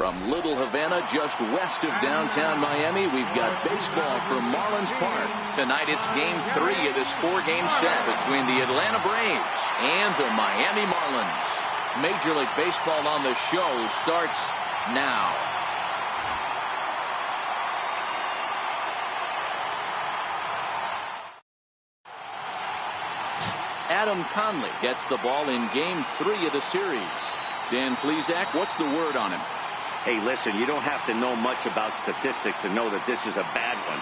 From Little Havana, just west of downtown Miami, we've got baseball from Marlins Park. Tonight it's Game 3 of this 4-game set between the Atlanta Braves and the Miami Marlins. Major League Baseball on the show starts now. Adam Conley gets the ball in Game 3 of the series. Dan Plesac, what's the word on him? Hey, listen, you don't have to know much about statistics to know that this is a bad one.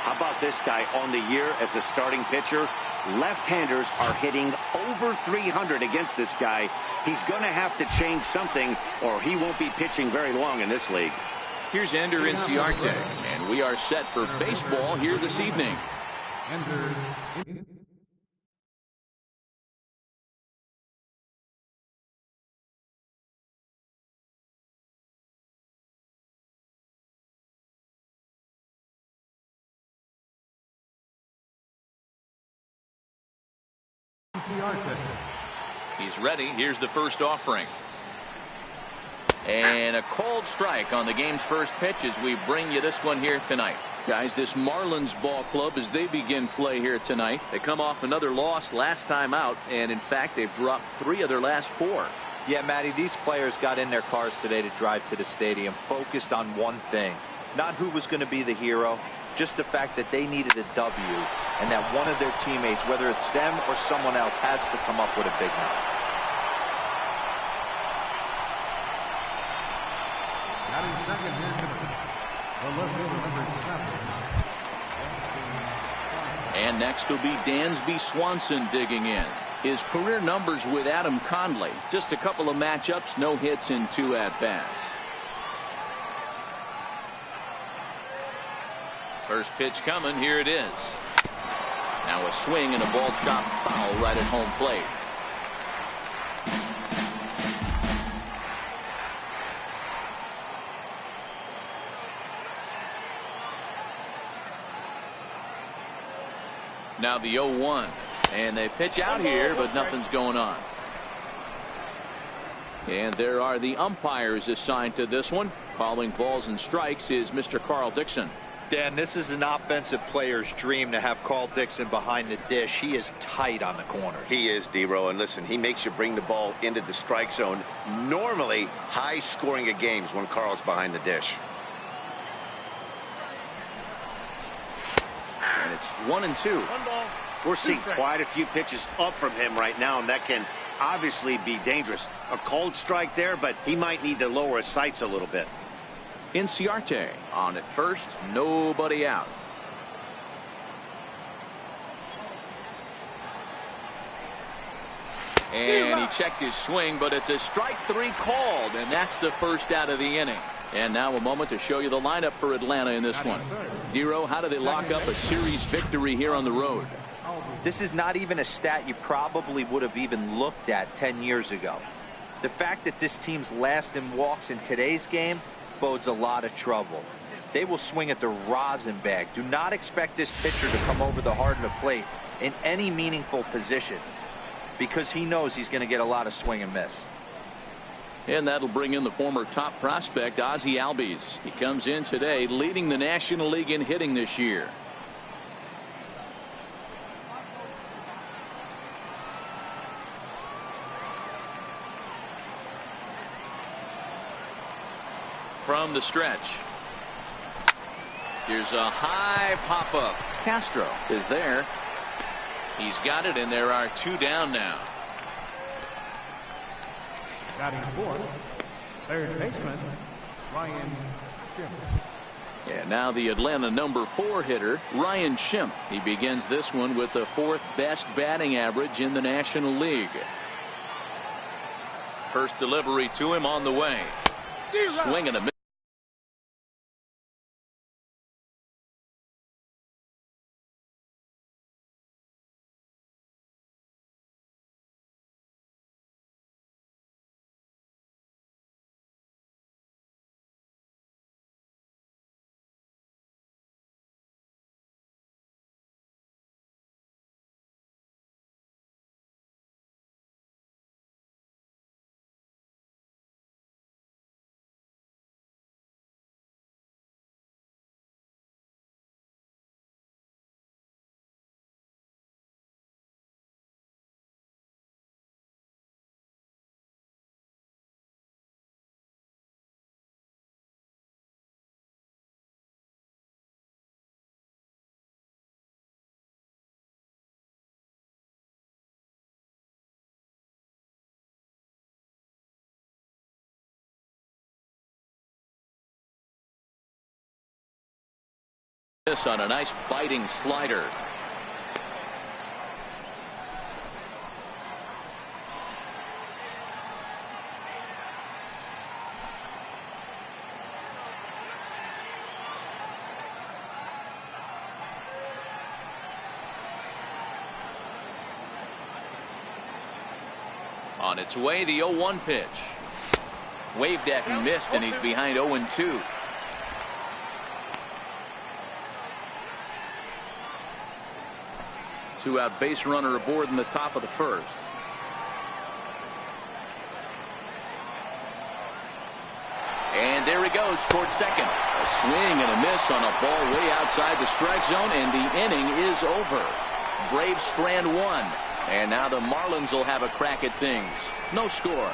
How about this guy on the year as a starting pitcher? Left-handers are hitting over 300 against this guy. He's going to have to change something or he won't be pitching very long in this league. Here's Ender Inciarte, and we are set for baseball here this evening. He's ready. Here's the first offering. And a cold strike on the game's first pitch as we bring you this one here tonight. Guys, this Marlins ball club, as they begin play here tonight, they come off another loss last time out, and in fact they've dropped 3 of their last 4. Yeah, Matty, these players got in their cars today to drive to the stadium focused on one thing. Not who was going to be the hero, just the fact that they needed a W and that one of their teammates, whether it's them or someone else, has to come up with a big night. And next will be Dansby Swanson digging in. His career numbers with Adam Conley, just a couple of matchups, no hits in 2 at-bats. First pitch coming, here it is. Now a swing and a ball chopped foul right at home plate. Now the 0-1, and they pitch out here, but nothing's going on. And there are the umpires assigned to this one. Calling balls and strikes is Mr. Carl Dixon. Dan, this is an offensive player's dream to have Carl Dixon behind the dish. He is tight on the corners. He is, D-Row, and listen, he makes you bring the ball into the strike zone. Normally, high scoring of games when Carl's behind the dish. And it's 1-2. We're seeing quite a few pitches up from him right now, and that can obviously be dangerous. A cold strike there, but he might need to lower his sights a little bit. Inciarte on at first, nobody out. And he checked his swing, but it's a strike 3 called, and that's the first out of the inning. And now a moment to show you the lineup for Atlanta in this one. Dero, how do they lock up a series victory here on the road? This is not even a stat you probably would have even looked at 10 years ago. The fact that this team's last in walks in today's game bodes a lot of trouble. They will swing at the rosin bag. Do not expect this pitcher to come over the hard of the plate in any meaningful position, because he knows he's going to get a lot of swing and miss. And that'll bring in the former top prospect, Ozzie Albies. He comes in today leading the National League in hitting this year. From the stretch. Here's a high pop-up. Castro is there. He's got it, and there are 2 down now. Batting fourth, third baseman, Ryan Schimpf. And now the Atlanta number 4 hitter, Ryan Schimpf. He begins this one with the 4th best batting average in the National League. First delivery to him on the way. Swing and a miss. This on a nice biting slider. On its way, the 0-1 pitch. Waved at and missed, and he's behind 0-2. Two-out base runner aboard in the top of the first. And there he goes towards second. A swing and a miss on a ball way outside the strike zone, and the inning is over. Braves strand one. And now the Marlins will have a crack at things. No score.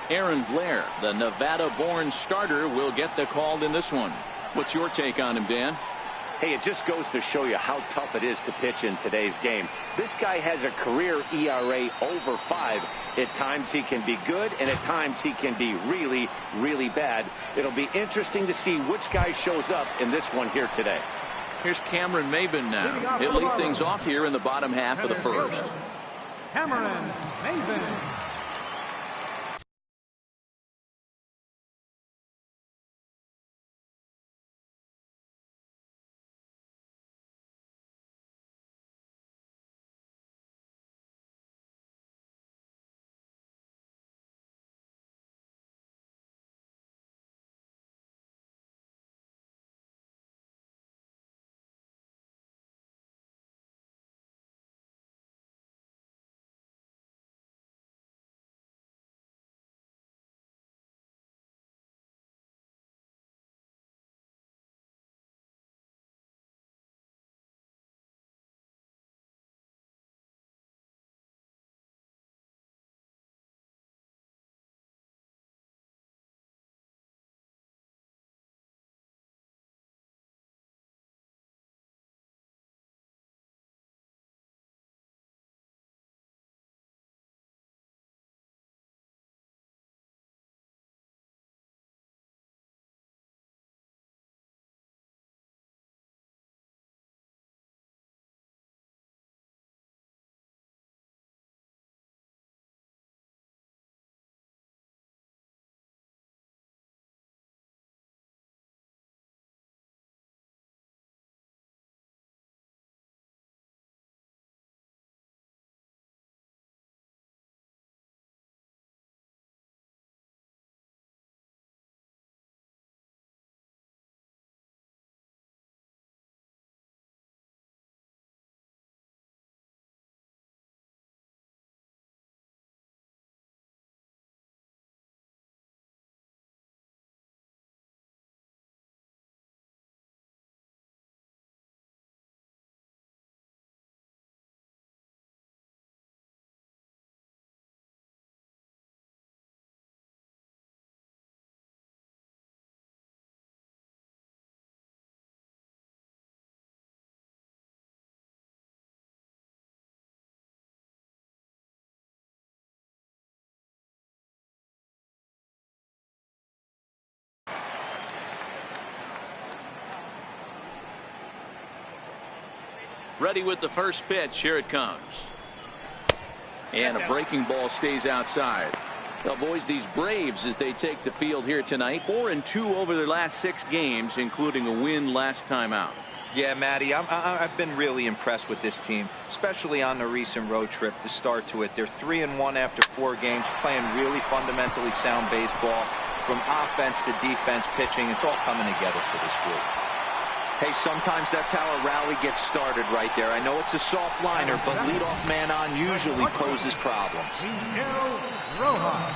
Aaron Blair, the Nevada-born starter, will get the call in this one. What's your take on him, Dan? Hey, it just goes to show you how tough it is to pitch in today's game. This guy has a career ERA over 5. At times he can be good, and at times he can be really, really bad. It'll be interesting to see which guy shows up in this one here today. Here's Cameron Maben now. He'll lead things off here in the bottom half of the first. Cameron Maben. Ready with the first pitch. Here it comes. And a breaking ball stays outside. Well, boys, these Braves, as they take the field here tonight, 4-2 over their last 6 games, including a win last time out. Yeah, Matty, I've been really impressed with this team, especially on the recent road trip to start to it. They're 3-1 after 4 games, playing really fundamentally sound baseball. From offense to defense, pitching, it's all coming together for this group. Hey, sometimes that's how a rally gets started right there. I know it's a soft liner, but leadoff man on usually poses problems. Miguel Rojas.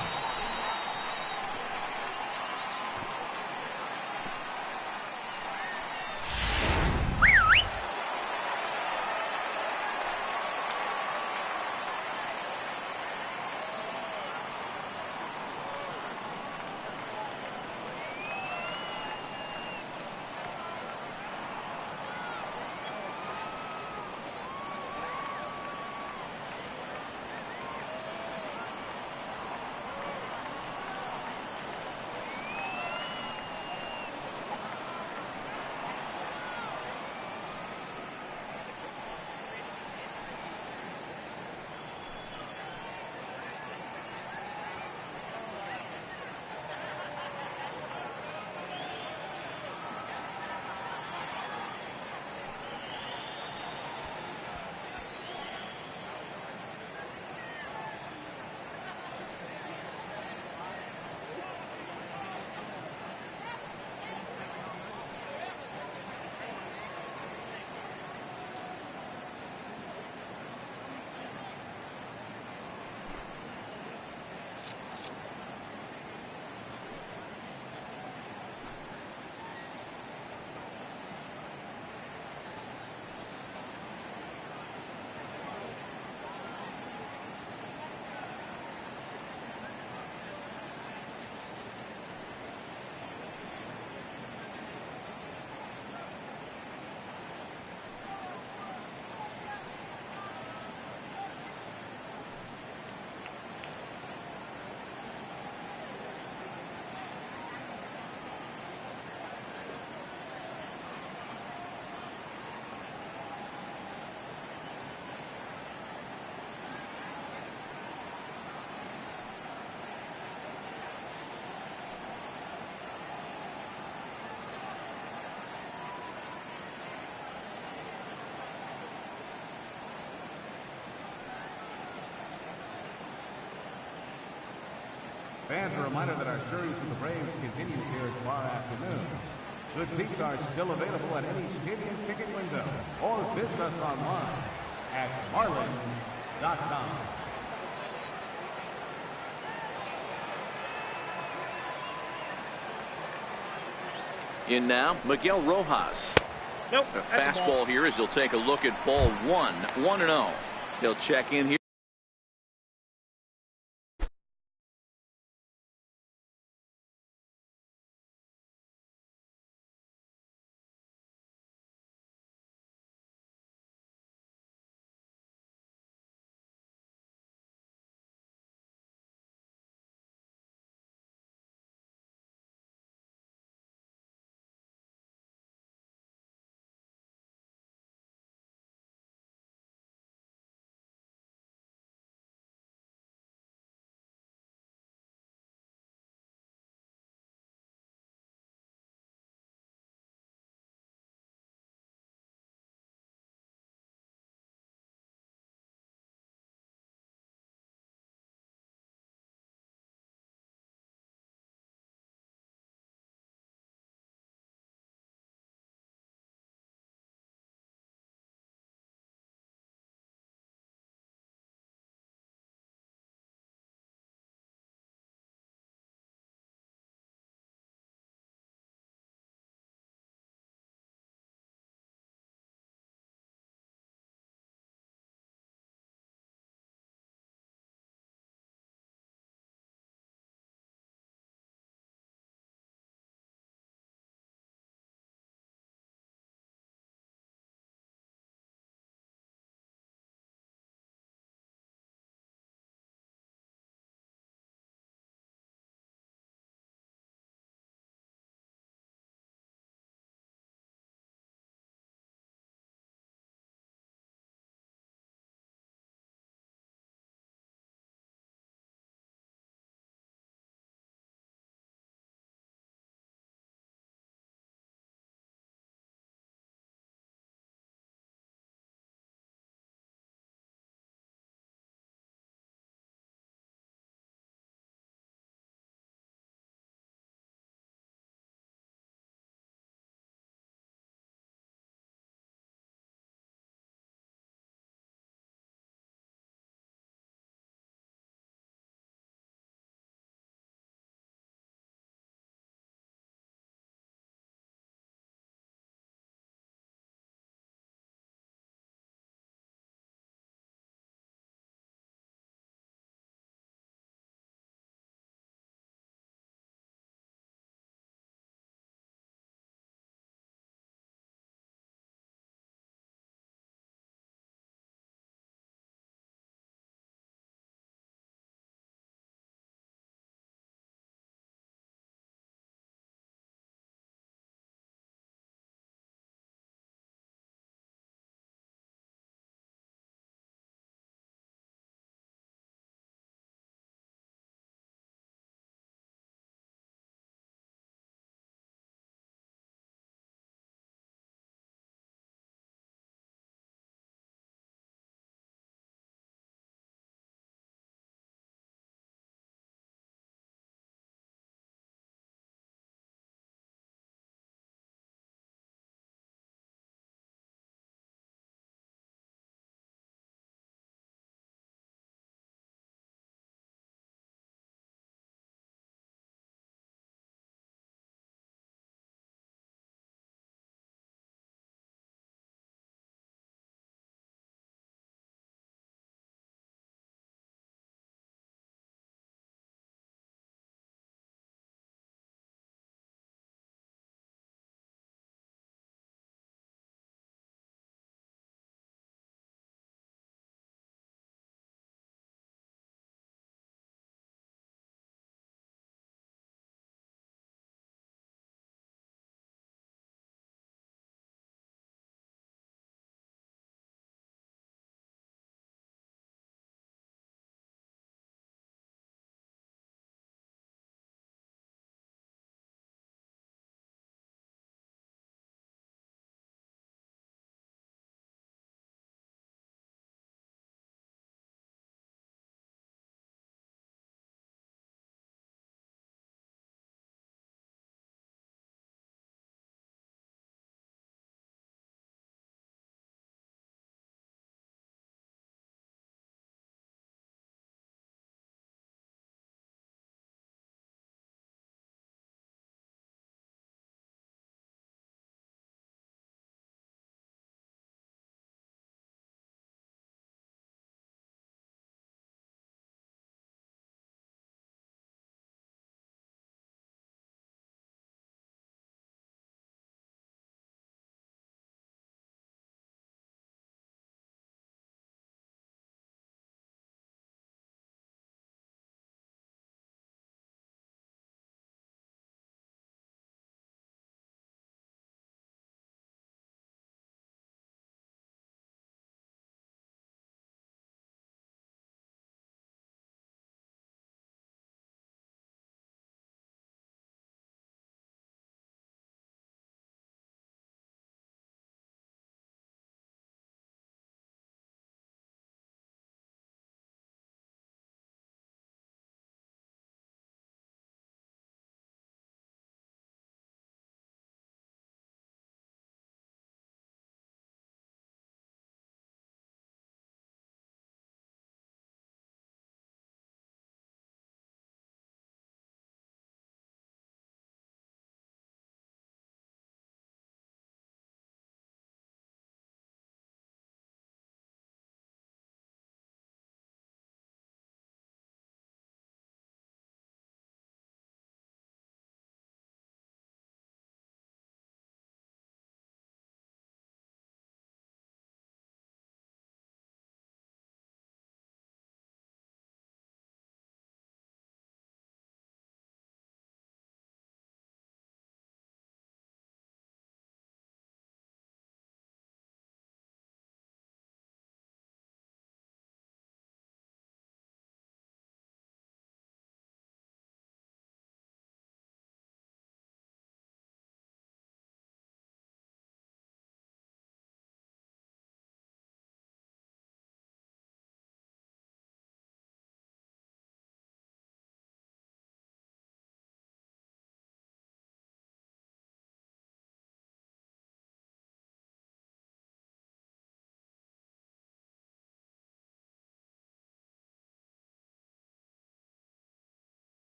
fans, a reminder that our series with the Braves continues here tomorrow afternoon. Good seats are still available at any stadium ticket window or visit us online at Marlins.com. In now, Miguel Rojas. Nope. A That's a fastball here as he'll take a look at ball 1-0. He'll check in here.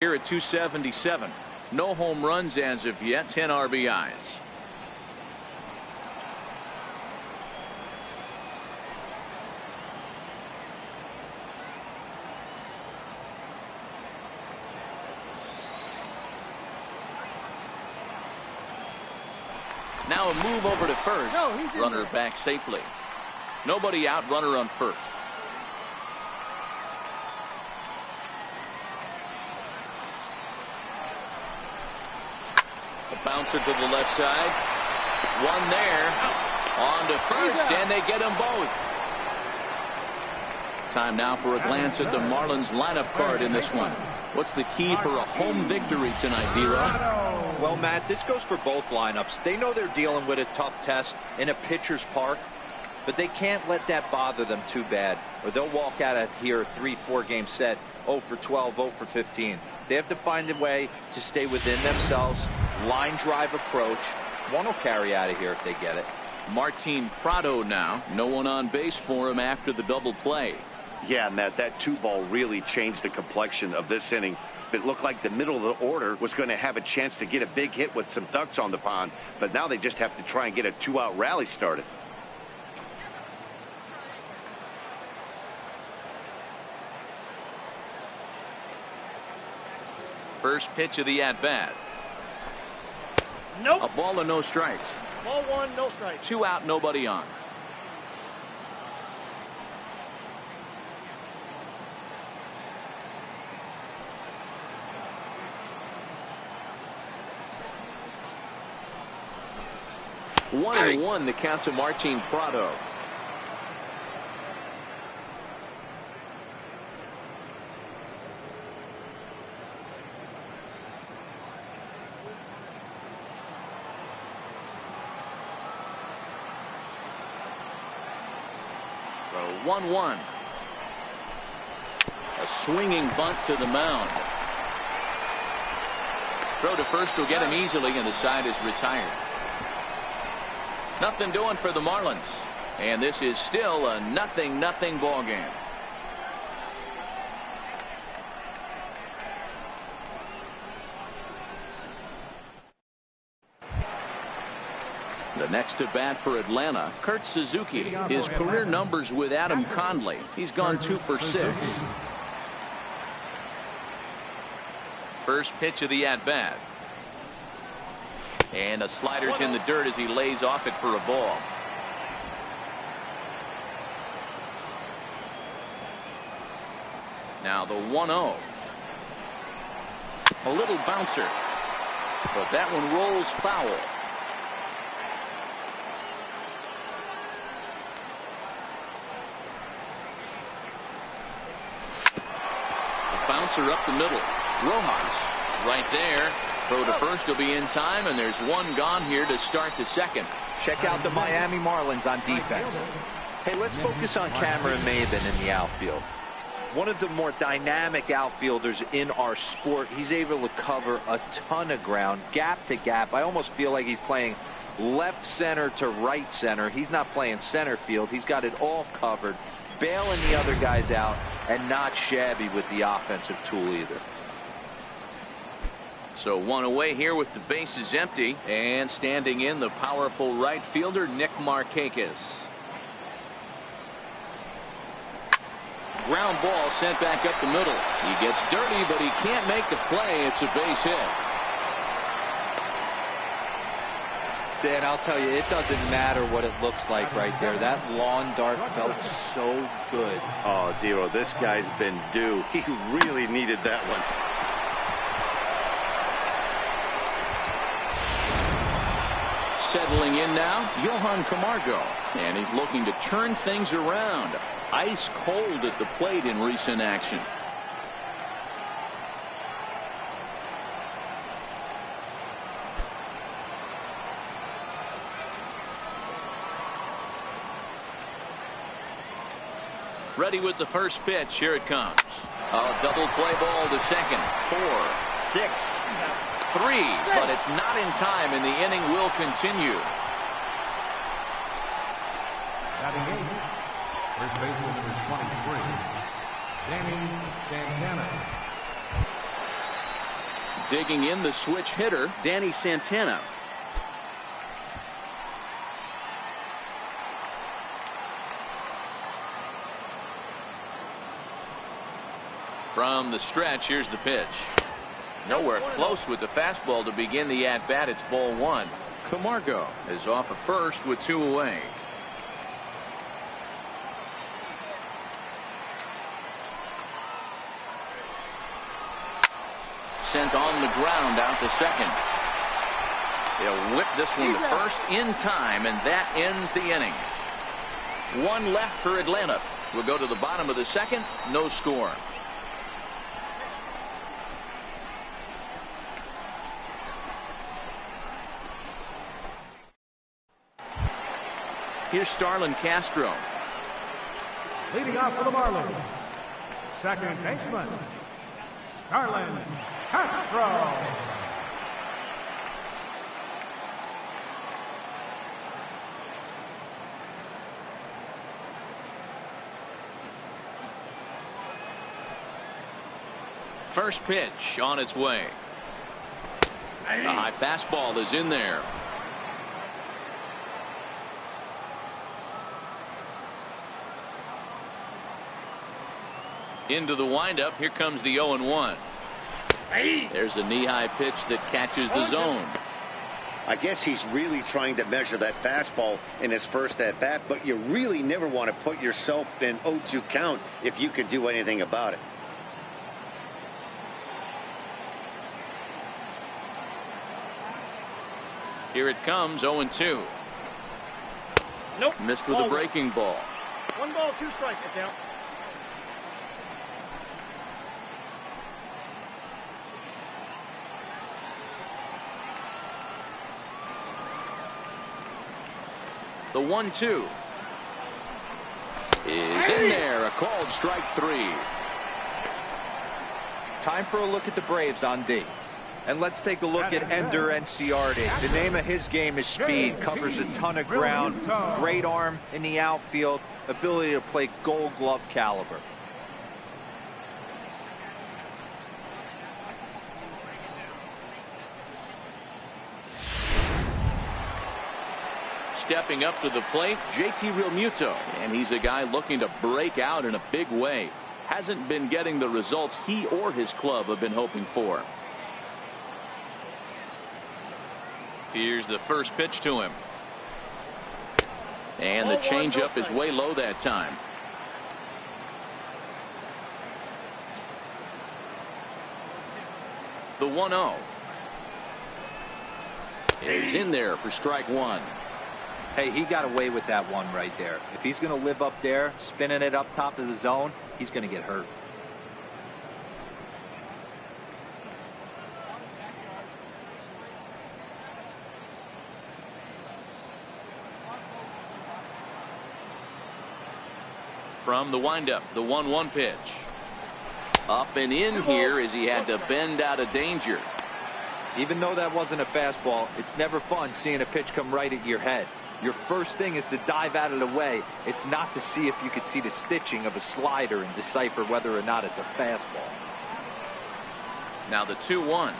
here at 277. No home runs as of yet, 10 RBIs. Now a move over to first. Runner back safely. Nobody out, runner on first. A bouncer to the left side. One there. On to first, and they get them both. Time now for a glance at the Marlins lineup card in this one. What's the key for a home victory tonight, D-Row? Well, Matt, this goes for both lineups. They know they're dealing with a tough test in a pitcher's park, but they can't let that bother them too bad, or they'll walk out of here a 3-4 game set, 0 for 12, 0 for 15. They have to find a way to stay within themselves, line drive approach. One will carry out of here if they get it. Martin Prado now. No one on base for him after the double play. Yeah, Matt, that 2-ball really changed the complexion of this inning. It looked like the middle of the order was going to have a chance to get a big hit with some ducks on the pond, but now they just have to try and get a 2-out rally started. First pitch of the at-bat. Nope. A ball and no strikes. Ball one, no strikes. 2 out, nobody on. One and one, the count to Martin Prado. So 1-1. A swinging bunt to the mound. Throw to first will get him easily, and the side is retired. Nothing doing for the Marlins, and this is still a 0-0 ball game. The next at bat for Atlanta, Kurt Suzuki. His career numbers with Adam Conley. He's gone 2 for 6. First pitch of the at bat. And a slider's in the dirt as he lays off it for a ball. Now the 1-0. A little bouncer, but that one rolls foul. The bouncer up the middle. Rojas right there. Throw to first will be in time, and there's one gone here to start the second. Check out the Miami Marlins on defense. Hey, let's focus on Cameron Maven in the outfield. One of the more dynamic outfielders in our sport. He's able to cover a ton of ground, gap to gap. I almost feel like he's playing left center to right center. He's not playing center field. He's got it all covered, bailing the other guys out, and not shabby with the offensive tool either. So one away here with the bases empty, and standing in the powerful right fielder Nick Markakis. Ground ball sent back up the middle. He gets dirty, but he can't make the play. It's a base hit. Dan, I'll tell you, it doesn't matter what it looks like right there. That lawn dart felt so good. Oh, Dero, this guy's been due. He really needed that one. Settling in now, Johan Camargo, and he's looking to turn things around. Ice cold at the plate in recent action. Ready with the first pitch. Here it comes. A double play ball to second. 4, 6, 3, but it's not in time, and the inning will continue. Batting eighth, first baseman number 23, Danny Santana. Digging in, the switch hitter, Danny Santana. From the stretch, here's the pitch. Nowhere close with the fastball to begin the at-bat. It's ball one. Camargo is off at first with 2 away. Sent on the ground out to second. They'll whip this one to first in time, and that ends the inning. 1 left for Atlanta. We'll go to the bottom of the second. No score. Here's Starlin Castro. Leading off for the Marlins, second baseman, Starlin Castro. First pitch on its way. The high fastball is in there. Into the windup. Here comes the 0-1. There's a knee-high pitch that catches the zone. I guess he's really trying to measure that fastball in his first at-bat, but you really never want to put yourself in 0-2 count if you can do anything about it. Here it comes, 0-2. Nope. Missed with a breaking ball. 1 ball, 2 strikes it down. The 1-2 is in there. A called strike 3. Time for a look at the Braves on D. And let's take a look at Ender Enciarte. The name of his game is speed. Covers a ton of ground. Great arm in the outfield. Ability to play Gold Glove caliber. Stepping up to the plate, JT Realmuto. And he's a guy looking to break out in a big way. Hasn't been getting the results he or his club have been hoping for. Here's the first pitch to him. And the changeup is way low that time. The 1-0 is in there for strike 1. Hey, he got away with that one right there. If he's going to live up there, spinning it up top of the zone, he's going to get hurt. From the windup, the 1-1 pitch. Up and in here as he had to bend out of danger. Even though that wasn't a fastball, it's never fun seeing a pitch come right at your head. Your first thing is to dive out of the way. It's not to see if you could see the stitching of a slider and decipher whether or not it's a fastball. Now the 2-1.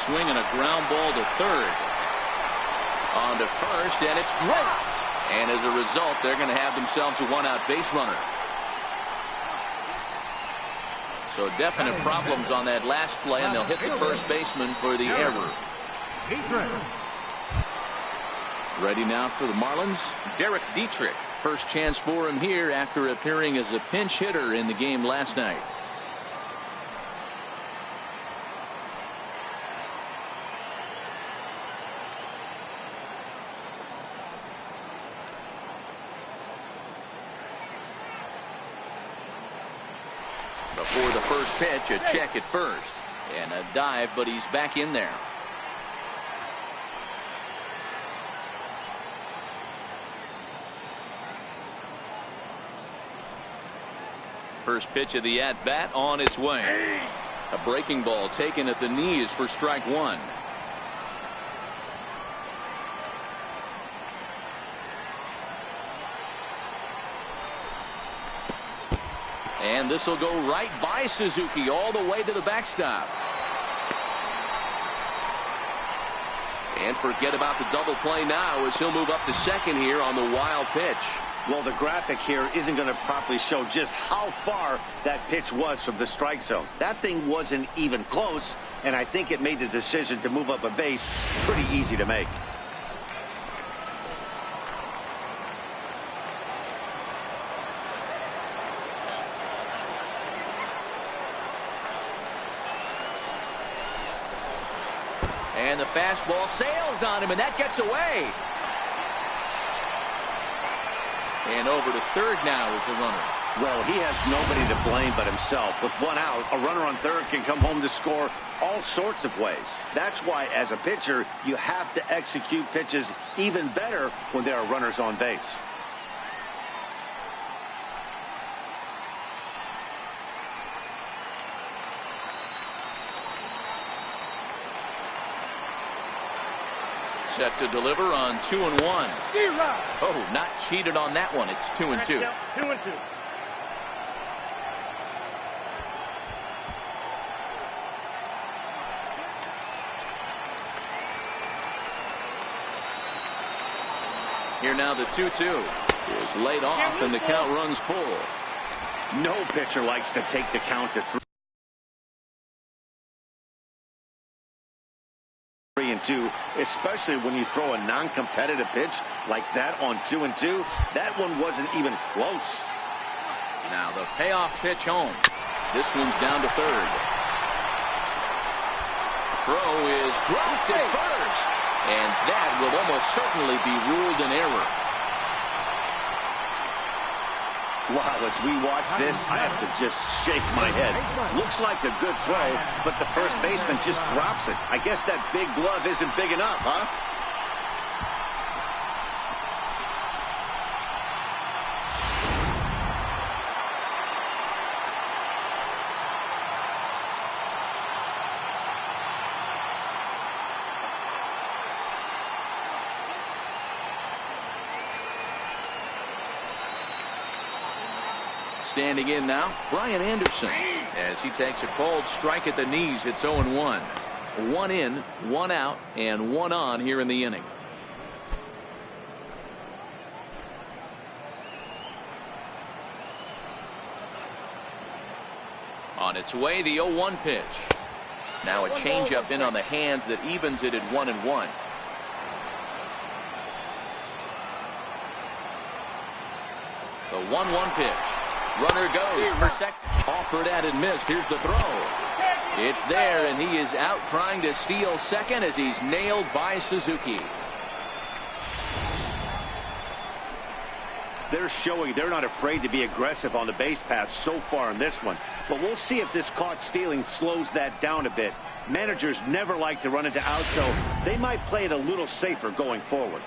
Swinging a ground ball to third. On to first, and it's dropped. And as a result, they're going to have themselves a 1-out base runner. So definite problems on that last play, and they'll hit the first baseman for the error. Ready now for the Marlins, Derek Dietrich. First chance for him here after appearing as a pinch hitter in the game last night. Before the first pitch, a check at first. And a dive, but he's back in there. First pitch of the at-bat on its way. A breaking ball taken at the knees for strike 1. And this will go right by Suzuki all the way to the backstop. And forget about the double play now as he'll move up to second here on the wild pitch. Well, the graphic here isn't going to properly show just how far that pitch was from the strike zone. That thing wasn't even close, and I think it made the decision to move up a base pretty easy to make. And the fastball sails on him, and that gets away. And over to third now is the runner. Well, he has nobody to blame but himself. With one out, a runner on third can come home to score all sorts of ways. That's why, as a pitcher, you have to execute pitches even better when there are runners on base. Set to deliver on 2-1. Oh, not cheated on that one. It's 2-2. 2-2. Here now the 2-2 is laid off and the count runs full. No pitcher likes to take the count to 3-2, especially when you throw a non-competitive pitch like that on 2-2. That one wasn't even close. Now the payoff pitch home. This one's down to third. Throw is dropped at first, and that will almost certainly be ruled an error. Wow, as we watch this, I have to just shake my head. Looks like a good throw, but the first baseman just drops it. I guess that big glove isn't big enough, huh? Standing in now, Brian Anderson, as he takes a cold strike at the knees. It's 0-1. 1 in, 1 out, and 1 on here in the inning. On its way, the 0-1 pitch. Now a changeup in on the hands that evens it at 1-1. The 1-1 pitch. Runner goes for second. Offered at and missed. Here's the throw. It's there, and he is out trying to steal second as he's nailed by Suzuki. They're showing they're not afraid to be aggressive on the base path so far in this one. But we'll see if this caught stealing slows that down a bit. Managers never like to run into out, so they might play it a little safer going forward.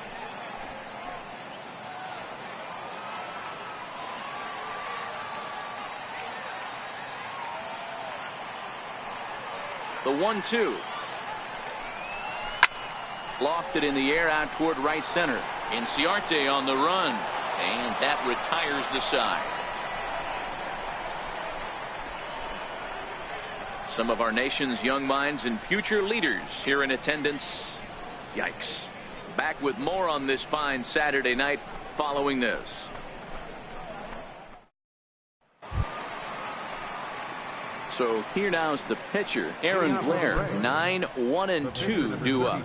The 1-2. Lofted in the air out toward right center. Inciarte on the run. And that retires the side. Some of our nation's young minds and future leaders here in attendance. Yikes. Back with more on this fine Saturday night following this. So here now is the pitcher, Aaron Blair. 9-1-2 due up.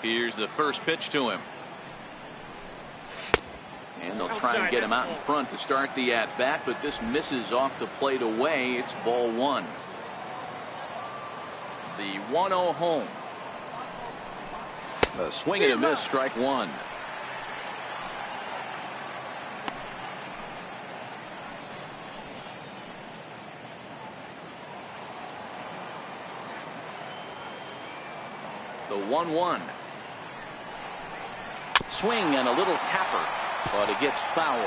Here's the first pitch to him. And they'll try and get him out in front to start the at-bat, but this misses off the plate away. It's ball 1. The 1-0 home. A swing and a miss, strike one. The 1-1. Swing and a little tapper, but it gets foul.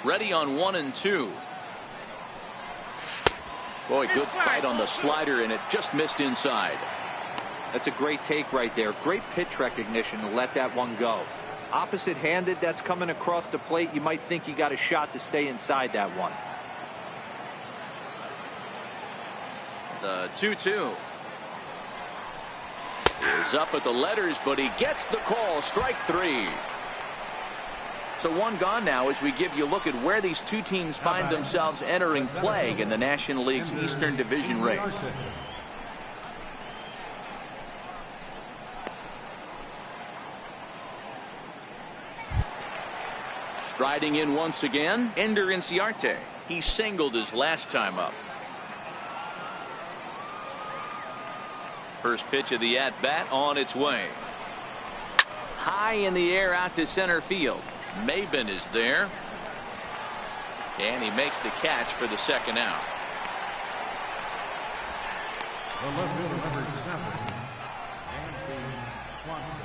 Ready on 1 and 2. Boy, good fight on the slider, and it just missed inside. That's a great take right there. Great pitch recognition to let that one go. Opposite-handed, that's coming across the plate. You might think you got a shot to stay inside that one. The 2-2 is up at the letters, but he gets the call. Strike 3. So one gone now as we give you a look at where these two teams find themselves entering play in the National League's Eastern Division race. Striding in once again, Ender Inciarte. He singled his last time up. First pitch of the at-bat on its way. High in the air out to center field. Maben is there. And he makes the catch for the second out. The left fielder, number 7, Dansby Swanson.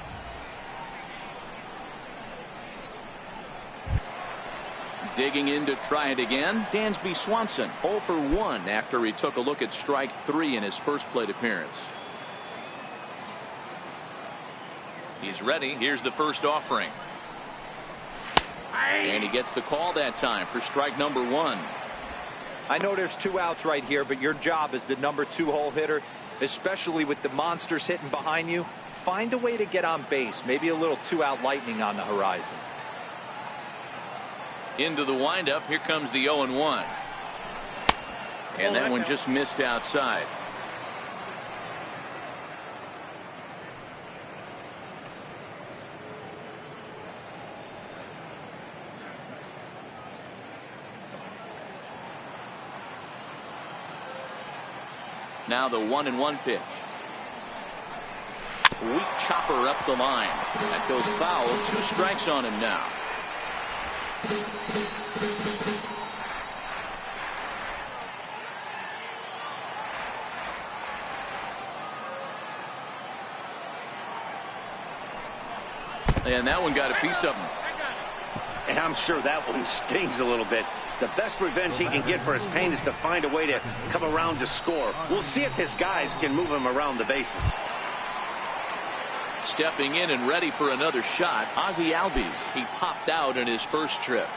Digging in to try it again, Dansby Swanson 0 for 1 after he took a look at strike 3 in his first plate appearance. He's ready. Here's the first offering. And he gets the call that time for strike number 1. I know there's 2 outs right here, but your job as the number 2 hole hitter, especially with the monsters hitting behind you, find a way to get on base. Maybe a little 2-out lightning on the horizon. Into the windup. Here comes the 0-1. And that one just missed outside. Now the 1-1 pitch. Weak chopper up the line. That goes foul. 2 strikes on him now. And that one got a piece of him. And I'm sure that one stings a little bit. The best revenge he can get for his pain is to find a way to come around to score. We'll see if his guys can move him around the bases. Stepping in and ready for another shot, Ozzie Albies. He popped out in his first trip.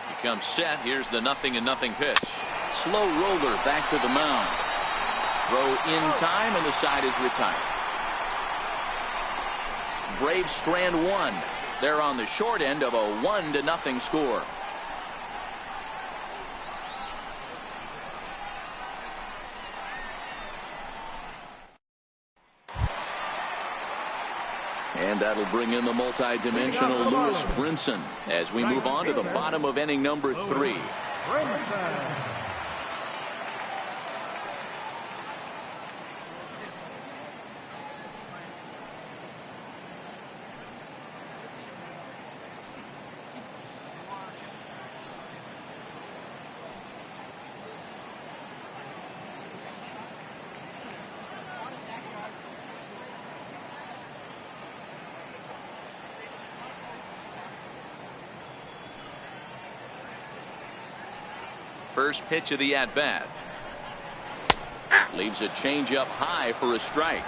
He comes set. Here's the 0-0 pitch. Slow roller back to the mound. Throw in time, and the side is retired. Braves strand 1. They're on the short end of a 1-0 score. And that'll bring in the multi-dimensional Lewis Brinson as we move on to the bottom of inning number 3. First pitch of the at-bat. Leaves a changeup high for a strike.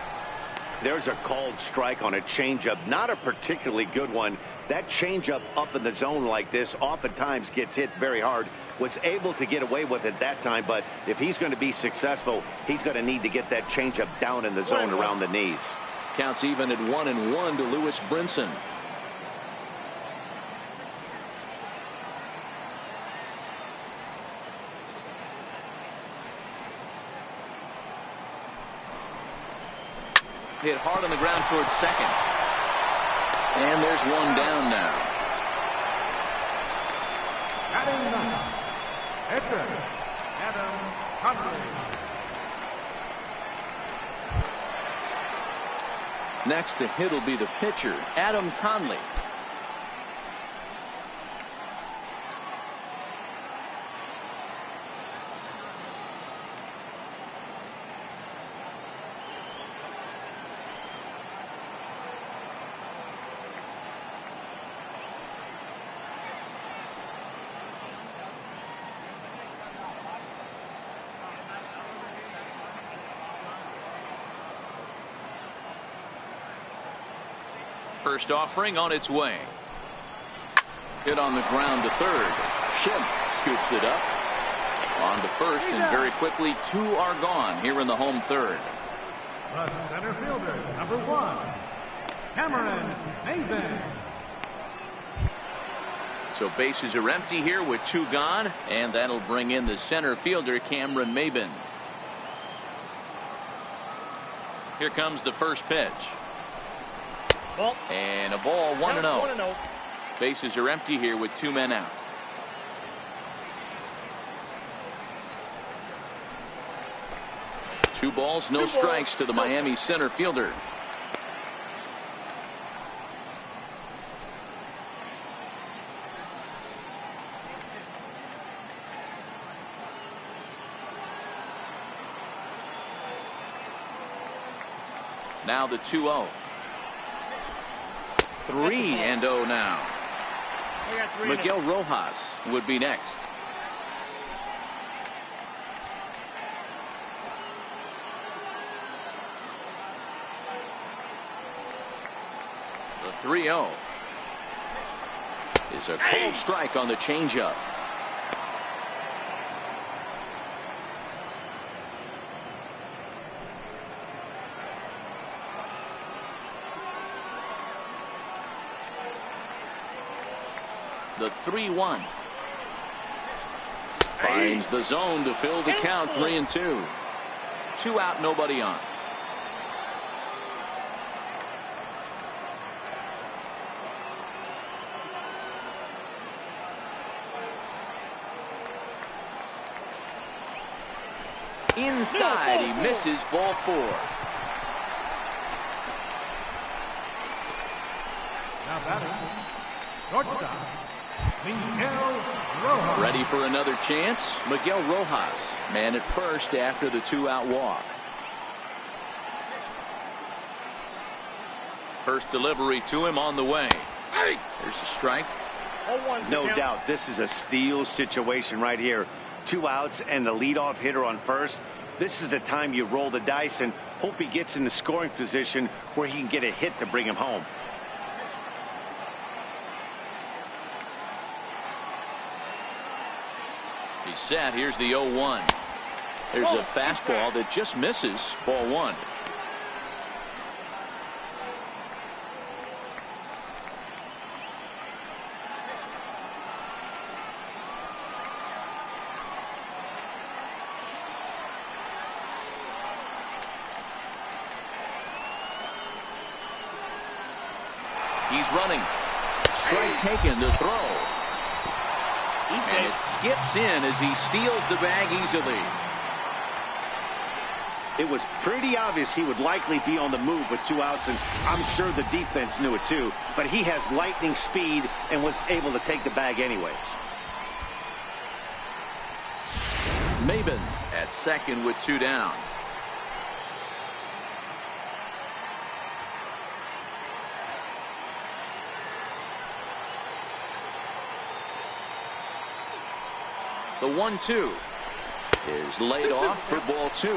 There's a called strike on a changeup. Not a particularly good one. That changeup up in the zone like this oftentimes gets hit very hard. Was able to get away with it that time, but if he's going to be successful, he's going to need to get that changeup down in the zone around the knees. Counts even at 1-1 to Lewis Brinson. Hit hard on the ground towards second. And there's one down now. Batting ninth, Adam Conley. Next to hit will be the pitcher, Adam Conley. First offering on its way. Hit on the ground to third. Schimpf scoops it up. On to first, and very quickly 2 are gone here in the home third. The center fielder, number 1, Cameron Maven. So bases are empty here with 2 gone, and that'll bring in the center fielder, Cameron Maven. Here comes the first pitch. Ball. And a ball, 1-0. 1-0. Bases are empty here with 2 men out. Two balls, no strikes to the Miami center fielder. Now the 2-0. 3-0 now. I got 3-0. Miguel Rojas would be next. The 3-0 is a cold strike on the changeup. The 3-1 finds the zone to fill the count. 3-2. 2 out, nobody on. Inside, he misses. Ball 4. Now batting, shortstop, Miguel Rojas. Ready for another chance. Miguel Rojas, man at first after the 2-out walk. First delivery to him on the way. There's a strike. 0-1. No doubt this is a steal situation right here. 2 outs and the leadoff hitter on first. This is the time you roll the dice and hope he gets in the scoring position where he can get a hit to bring him home. He's set. Here's the 0-1. There's a fastball that just misses. Ball 1. He's running. Strike taken to throw. And it skips in as he steals the bag easily. It was pretty obvious he would likely be on the move with 2 outs, and I'm sure the defense knew it too. But he has lightning speed and was able to take the bag anyways. Maven at second with 2 down. The 1-2 is laid off for ball 2.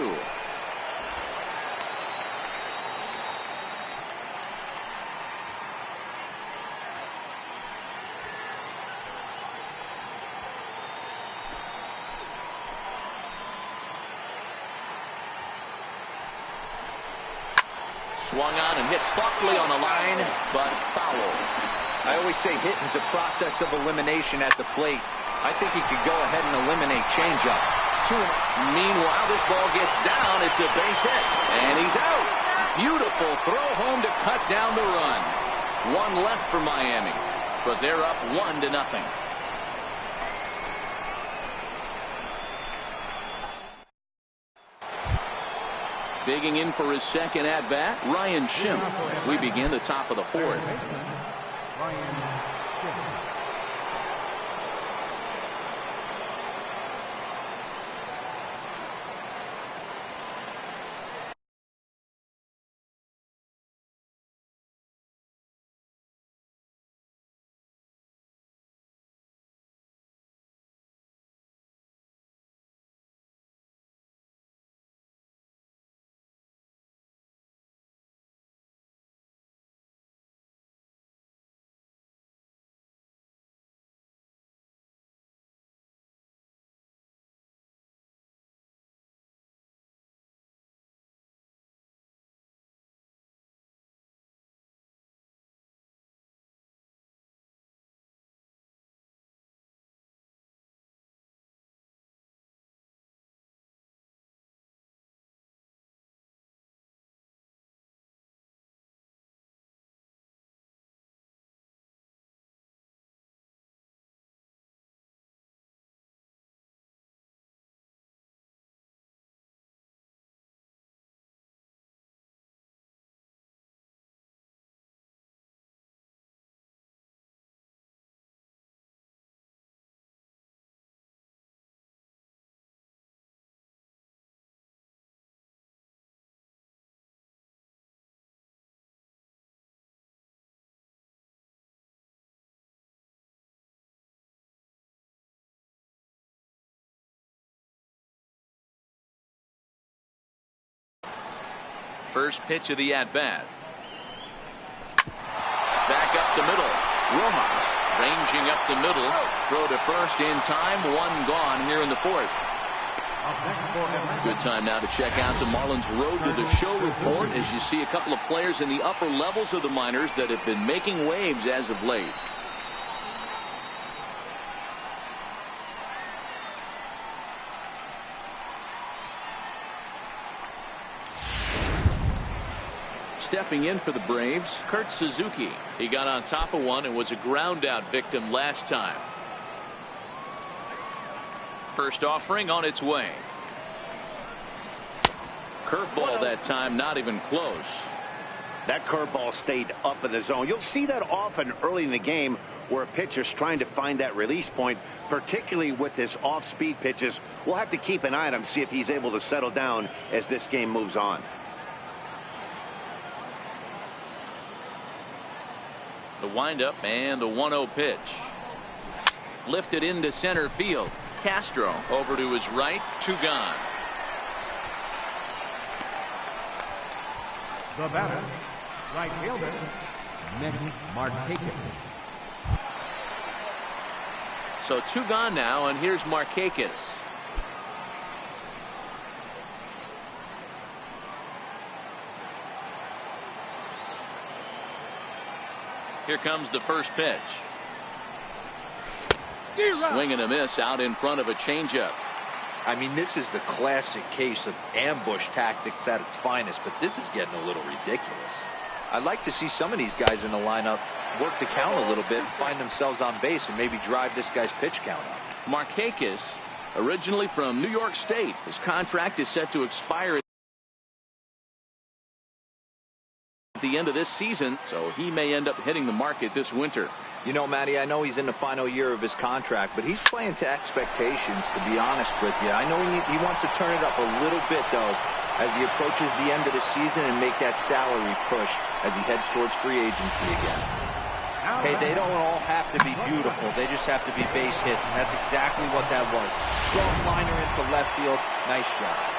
Swung on and hit softly on the line, but foul. I always say hitting's a process of elimination at the plate. I think he could go ahead and eliminate changeup. Meanwhile, this ball gets down. It's a base hit, and he's out. Beautiful throw home to cut down the run. 1 left for Miami, but they're up 1-0. Digging in for his second at-bat, Ryan Schimpf, as we begin the top of the 4th. Ryan First pitch of the at-bat. Back up the middle. Rojas ranging up the middle. Throw to first in time. One gone here in the fourth. Good time now to check out the Marlins Road to the Show report as you see a couple of players in the upper levels of the minors that have been making waves as of late. Stepping in for the Braves, Kurt Suzuki. He got on top of one and was a ground out victim last time. First offering on its way. Curveball that time, not even close. That curveball stayed up in the zone. You'll see that often early in the game where a pitcher's trying to find that release point, particularly with his off-speed pitches. We'll have to keep an eye on him, see if he's able to settle down as this game moves on. The windup and the 1-0 pitch. Lifted into center field. Castro over to his right. 2 gone. The batter, right fielder, Nick Markakis. So 2 gone now, and here's Markakis. Here comes the first pitch. Swing and a miss out in front of a changeup. I mean, this is the classic case of ambush tactics at its finest, but this is getting a little ridiculous. I'd like to see some of these guys in the lineup work the count a little bit and find themselves on base and maybe drive this guy's pitch count up. Markakis, originally from New York State. His contract is set to expire at the end of this season, so he may end up hitting the market this winter. You know, Matty, I know he's in the final year of his contract, but he's playing to expectations, to be honest with you. I know he wants to turn it up a little bit, though, as he approaches the end of the season and make that salary push as he heads towards free agency again. Hey, they don't all have to be beautiful. They just have to be base hits, and that's exactly what that was. Soft liner into left field. Nice job.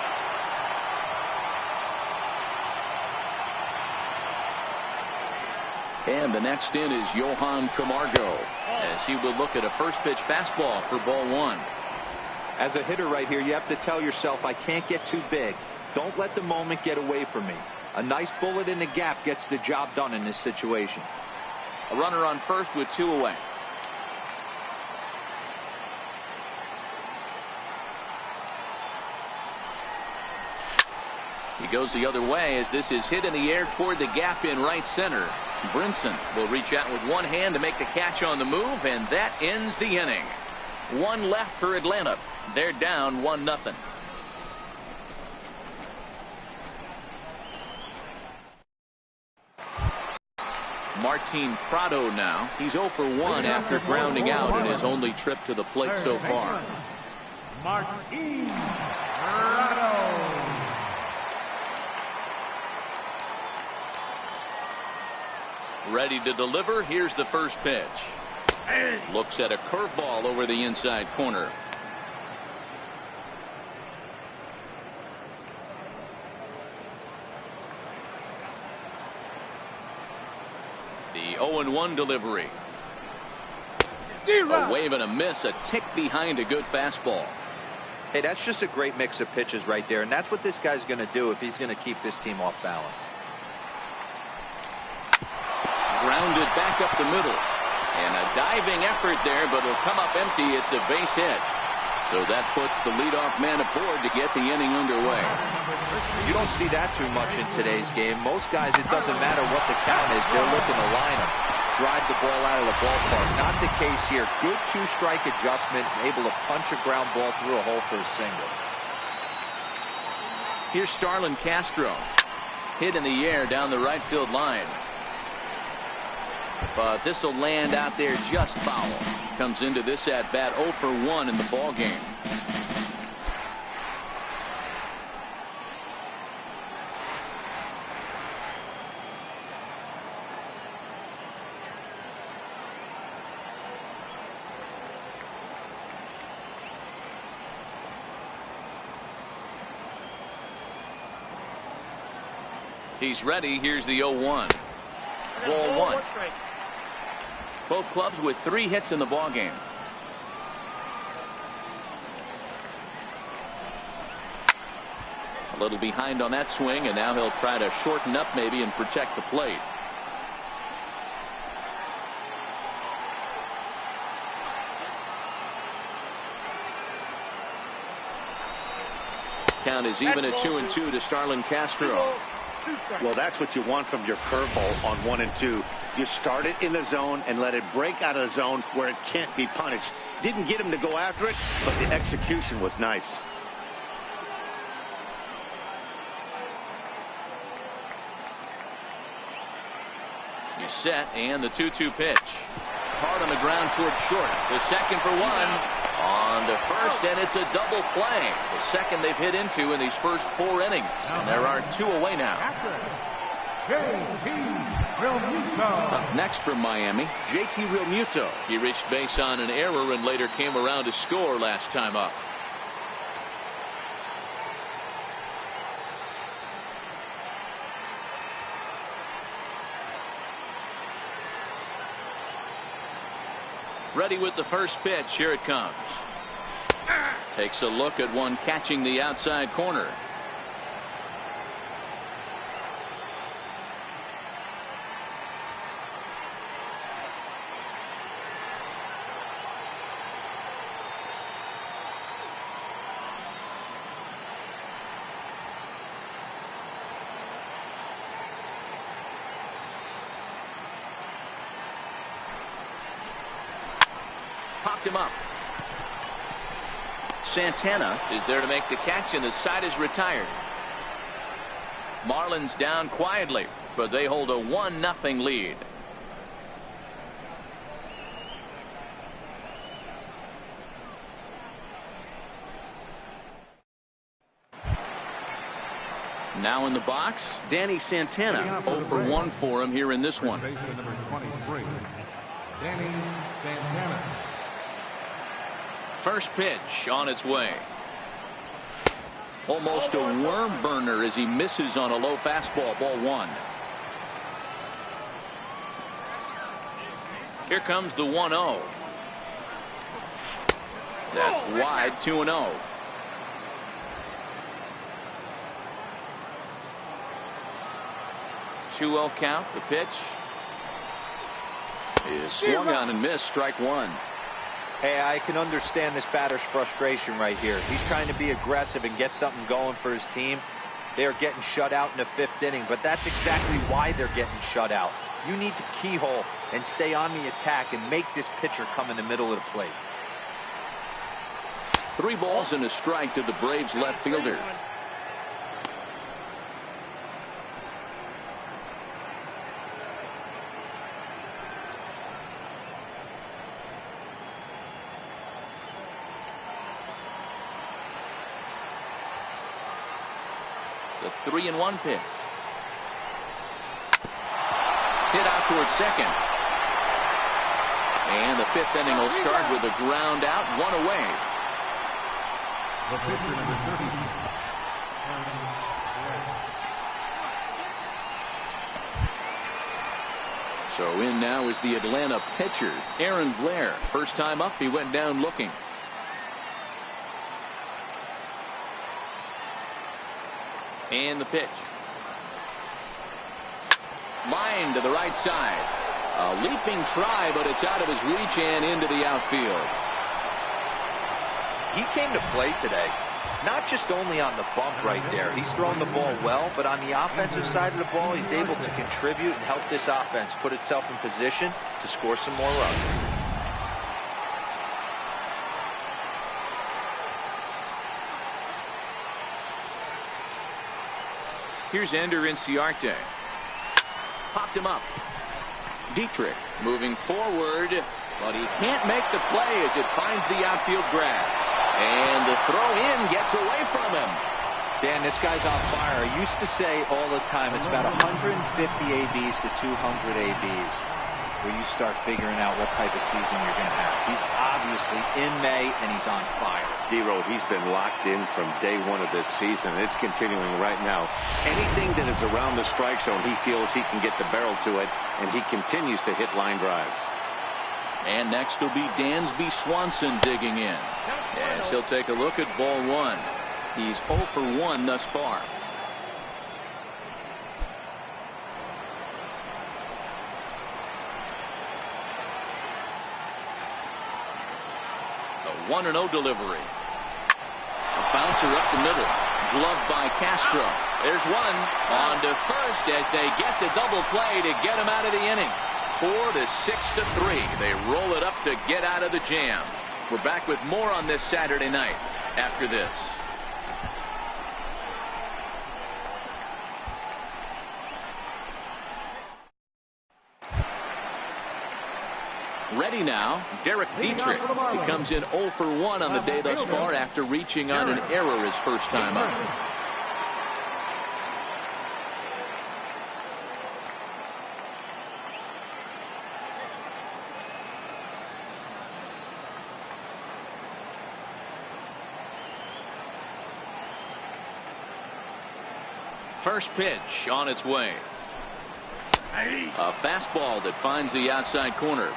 And the next in is Johan Camargo as he will look at a first pitch fastball for ball 1. As a hitter right here, you have to tell yourself, I can't get too big. Don't let the moment get away from me. A nice bullet in the gap gets the job done in this situation. A runner on first with 2 away. He goes the other way as this is hit in the air toward the gap in right center. Brinson will reach out with one hand to make the catch on the move, and that ends the inning. 1 left for Atlanta. They're down 1-0. Martin Prado now. He's 0 for 1 after grounding out in his only trip to the plate so far. Martin Prado. Ready to deliver. Here's the first pitch. Looks at a curveball over the inside corner. The 0-1 delivery. A wave and a miss, a tick behind a good fastball. Hey, that's just a great mix of pitches right there, and that's what this guy's going to do if he's going to keep this team off balance. Grounded back up the middle. And a diving effort there, but it'll come up empty. It's a base hit. So that puts the leadoff man aboard to get the inning underway. You don't see that too much in today's game. Most guys, it doesn't matter what the count is. They're looking to line them, drive the ball out of the ballpark. Not the case here. Good 2-strike adjustment, able to punch a ground ball through a hole for a single. Here's Starlin Castro. Hit in the air down the right field line. But this will land out there just foul. Comes into this at bat 0 for 1 in the ball game. He's ready. Here's the 0-1. Ball one. Both clubs with 3 hits in the ball game. A little behind on that swing, and now he'll try to shorten up maybe and protect the plate. Count is even at 2-2 to Starlin Castro. Well, that's what you want from your curveball on 1 and 2. You start it in the zone and let it break out of the zone where it can't be punished. Didn't get him to go after it, but the execution was nice. He's set, and the 2-2 pitch. Hard on the ground towards short. The second for 1. On to first, and it's a double play. The second they've hit into in these first 4 innings. And there are 2 away now. Up next from Miami, JT Realmuto. He reached base on an error and later came around to score last time up. Ready with the first pitch. Here it comes. Takes a look at one catching the outside corner. Popped him up. Santana is there to make the catch, and the side is retired. Marlins down quietly, but they hold a 1-0 lead. Now in the box, Danny Santana. 0 for 1 for him here in this one. Number 23, Danny Santana. First pitch on its way. Almost a worm burner as he misses on a low fastball. Ball 1. Here comes the 1-0. That's wide. 2-0. Two-0 count. The pitch is swung on and missed. Strike 1. Hey, I can understand this batter's frustration right here. He's trying to be aggressive and get something going for his team. They are getting shut out in the 5th inning, but that's exactly why they're getting shut out. You need to keyhole and stay on the attack and make this pitcher come in the middle of the plate. 3 balls and a strike to the Braves left fielder. The 3-1 pitch. Hit out towards second. And the 5th inning will start with a ground out, 1 away. The pitcher, number 30. So in now is the Atlanta pitcher, Aaron Blair. First time up, he went down looking. And the pitch. Line to the right side. A leaping try, but it's out of his reach and into the outfield. He came to play today, not just only on the bump right there. He's thrown the ball well, but on the offensive side of the ball, he's able to contribute and help this offense put itself in position to score some more runs. Here's Ender Inciarte. Popped him up. Dietrich moving forward, but he can't make the play as it finds the outfield grass. And the throw in gets away from him. Dan, this guy's on fire. I used to say all the time, it's about 150 ABs to 200 ABs where you start figuring out what type of season you're going to have. He's obviously in May, and he's on fire. D-Road, he's been locked in from day one of this season. It's continuing right now. Anything that is around the strike zone, he feels he can get the barrel to it, and he continues to hit line drives. And next will be Dansby Swanson digging in, as he'll take a look at ball one. He's 0 for 1 thus far. A 1-0 delivery. A bouncer up the middle. Gloved by Castro. There's one. On to first as they get the double play to get him out of the inning. 4-6-3. They roll it up to get out of the jam. We're back with more on this Saturday night after this. Ready now, Derek Dietrich. He comes in 0 for 1 on the day thus far after reaching on an error his first time up. First pitch on its way. A fastball that finds the outside corner.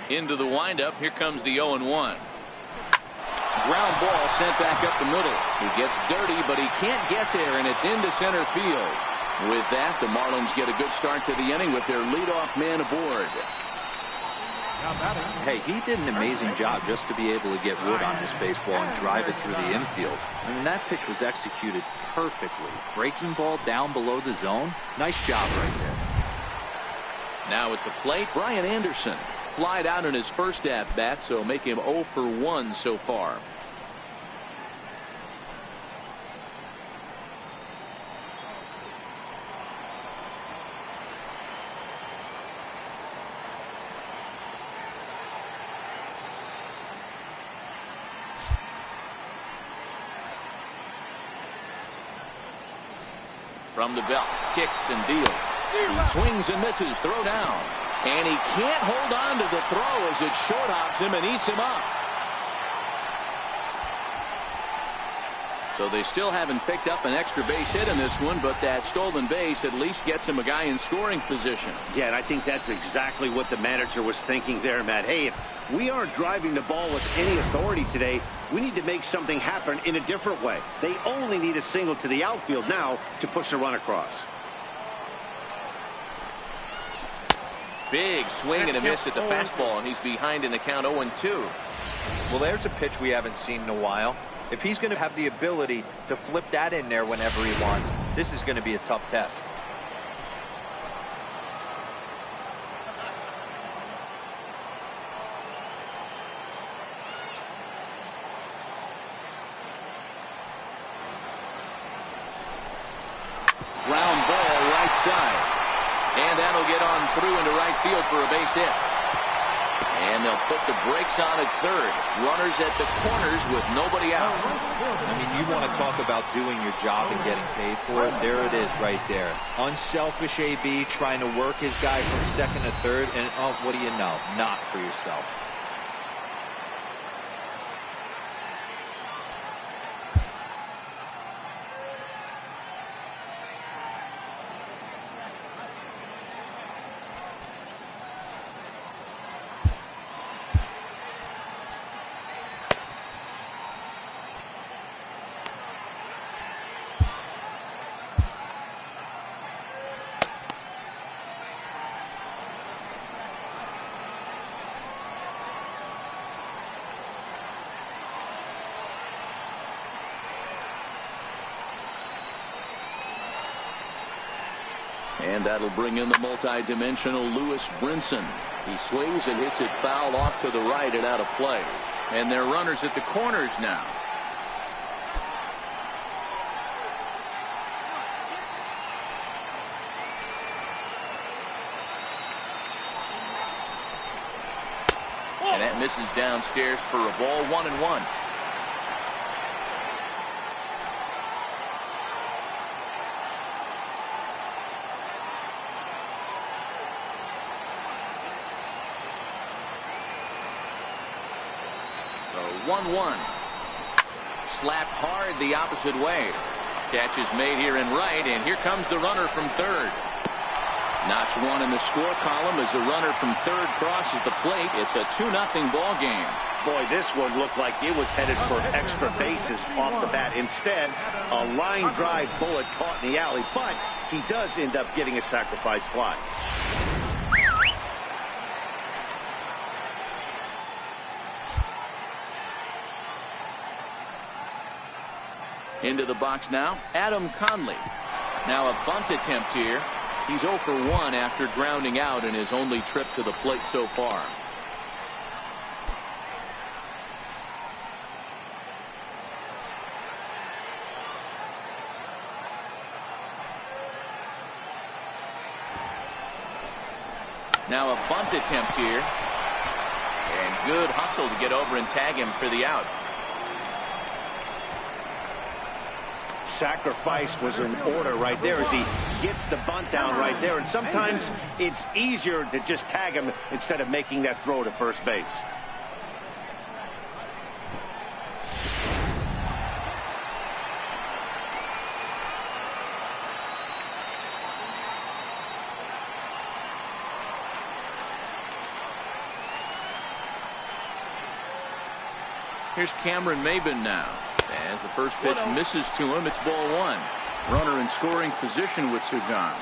Into the windup. Here comes the 0-1. Ground ball sent back up the middle. He gets dirty, but he can't get there, and it's into center field. With that, the Marlins get a good start to the inning with their leadoff man aboard. Hey, he did an amazing job just to be able to get wood on this baseball and drive it through the infield. I mean, that pitch was executed perfectly. Breaking ball down below the zone. Nice job right there. Now at the plate, Brian Anderson. Flied out in his first at-bat, so make him 0 for 1 so far. From the belt, kicks and deals. He swings and misses, throw down. And he can't hold on to the throw as it short hops him and eats him up. So they still haven't picked up an extra base hit in this one, but that stolen base at least gets him a guy in scoring position. Yeah, and I think that's exactly what the manager was thinking there, Matt. Hey, if we aren't driving the ball with any authority today, we need to make something happen in a different way. They only need a single to the outfield now to push a run across. Big swing and a miss at the fastball, and he's behind in the count 0-2. Well, there's a pitch we haven't seen in a while. If he's going to have the ability to flip that in there whenever he wants, this is going to be a tough test. Ground ball right side. And that'll get on through into right field for a base hit. And they'll put the brakes on at third. Runners at the corners with nobody out. I mean, you want to talk about doing your job and getting paid for it. There it is right there. Unselfish AB trying to work his guy from second to third. And, oh, what do you know? Not for yourself. And that'll bring in the multi-dimensional Lewis Brinson. He swings and hits it foul off to the right and out of play. And they're runners at the corners now. That misses downstairs for a ball, 1-1. So 1-1. Slapped hard the opposite way. Catch is made here in right, and here comes the runner from third. Notch one in the score column as the runner from third crosses the plate. It's a 2-0 ball game. Boy, this one looked like it was headed for extra bases off the bat. Instead, a line drive bullet caught in the alley, but he does end up getting a sacrifice fly. Into the box now, Adam Conley. Now a bunt attempt here. He's 0 for 1 after grounding out in his only trip to the plate so far. Now a bunt attempt here. And good hustle to get over and tag him for the out. Sacrifice was in order right there as he gets the bunt down right there. And sometimes it's easier to just tag him instead of making that throw to first base. Here's Cameron Maben now. As the first pitch misses to him, it's ball 1. Runner in scoring position with Sugan.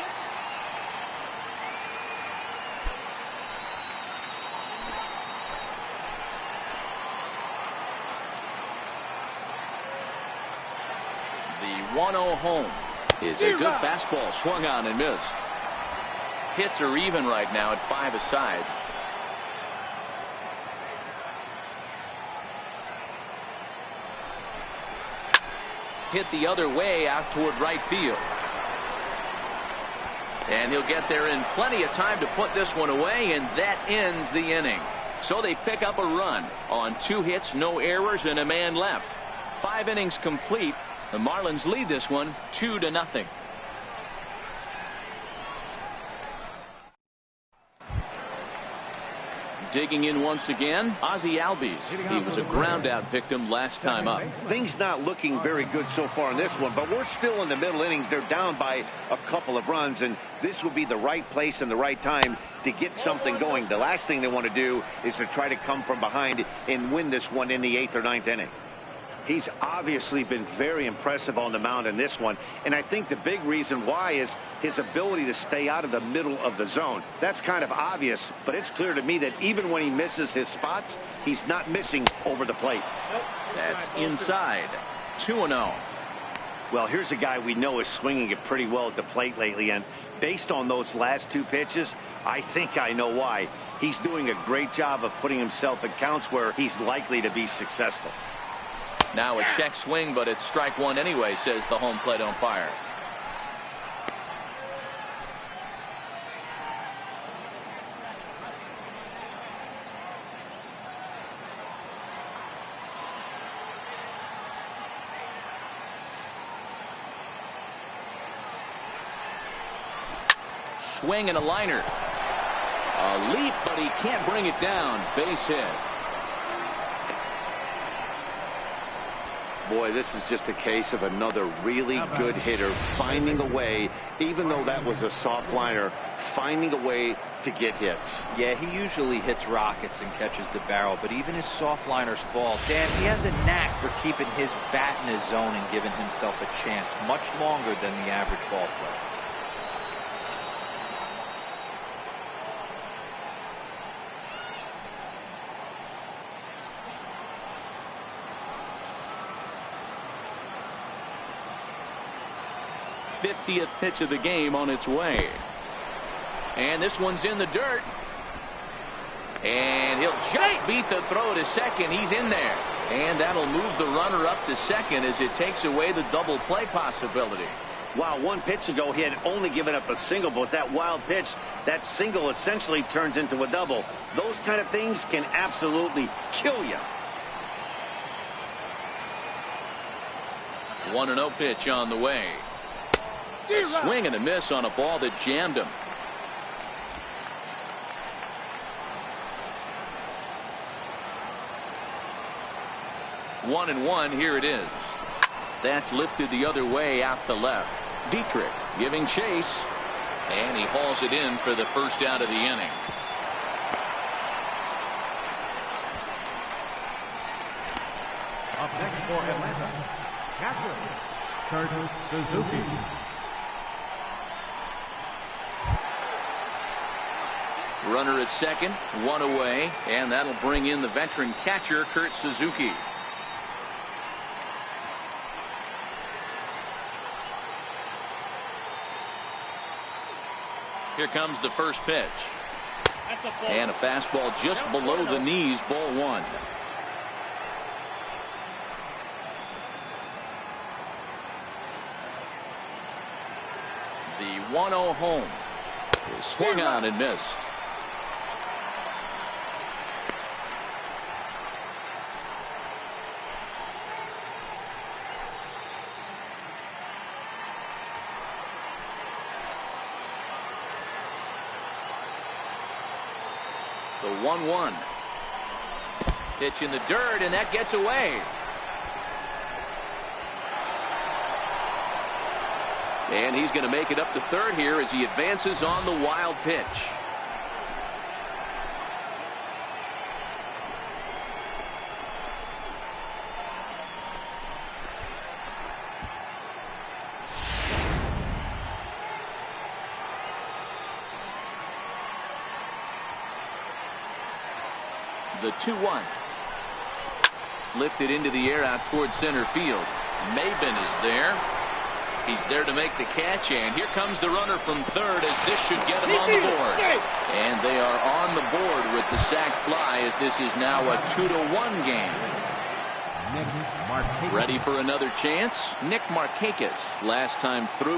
The 1-0 home is a good fastball swung on and missed. Hits are even right now at 5 aside. Hit the other way out toward right field. And he'll get there in plenty of time to put this one away, and that ends the inning. So they pick up a run on 2 hits, no errors, and a man left. 5 innings complete. The Marlins lead this one 2-0. Digging in once again, Ozzie Albies. He was a ground out victim last time up. Things not looking very good so far in this one, but we're still in the middle innings. They're down by a couple of runs, and this would be the right place and the right time to get something going. The last thing they want to do is to try to come from behind and win this one in the 8th or 9th inning. He's obviously been very impressive on the mound in this one, and I think the big reason why is his ability to stay out of the middle of the zone. That's kind of obvious, but it's clear to me that even when he misses his spots, he's not missing over the plate. That's inside. 2-0. Well, here's a guy we know is swinging it pretty well at the plate lately, and based on those last 2 pitches, I think I know why. He's doing a great job of putting himself in counts where he's likely to be successful. Now a check swing, but it's strike 1 anyway, says the home plate umpire. Swing and a liner. A leap, but he can't bring it down. Base hit. Boy, this is just a case of another really good hitter finding a way, even though that was a soft liner, finding a way to get hits. Yeah, he usually hits rockets and catches the barrel, but even his soft liners fall. Dan, he has a knack for keeping his bat in his zone and giving himself a chance much longer than the average ball player. th pitch of the game on its way. And this one's in the dirt. And he'll just beat the throw to second. He's in there. And that'll move the runner up to second as it takes away the double play possibility. Wow, one pitch ago, he had only given up a single, but with that wild pitch, that single essentially turns into a double. Those kind of things can absolutely kill you. 1-0 pitch on the way. A swing and a miss on a ball that jammed him. One and one, here it is. That's lifted the other way out to left. Dietrich giving chase, and he hauls it in for the first out of the inning. Up next for Atlanta, catcher, Kurt Suzuki. Runner at second, one away, and that'll bring in the veteran catcher, Kurt Suzuki. Here comes the first pitch. That's a ball. And a fastball just below the knees, ball one. The 1-0 home is swung on and missed. The 1-1 pitch in the dirt, and that gets away. And he's going to make it up to third here as he advances on the wild pitch. The 2-1 lifted into the air out towards center field. Maben is there. He's there to make the catch, and here comes the runner from third as this should get him on the board. And they are on the board with the sac fly as this is now a 2-1 game. Ready for another chance? Nick Markakis, last time through.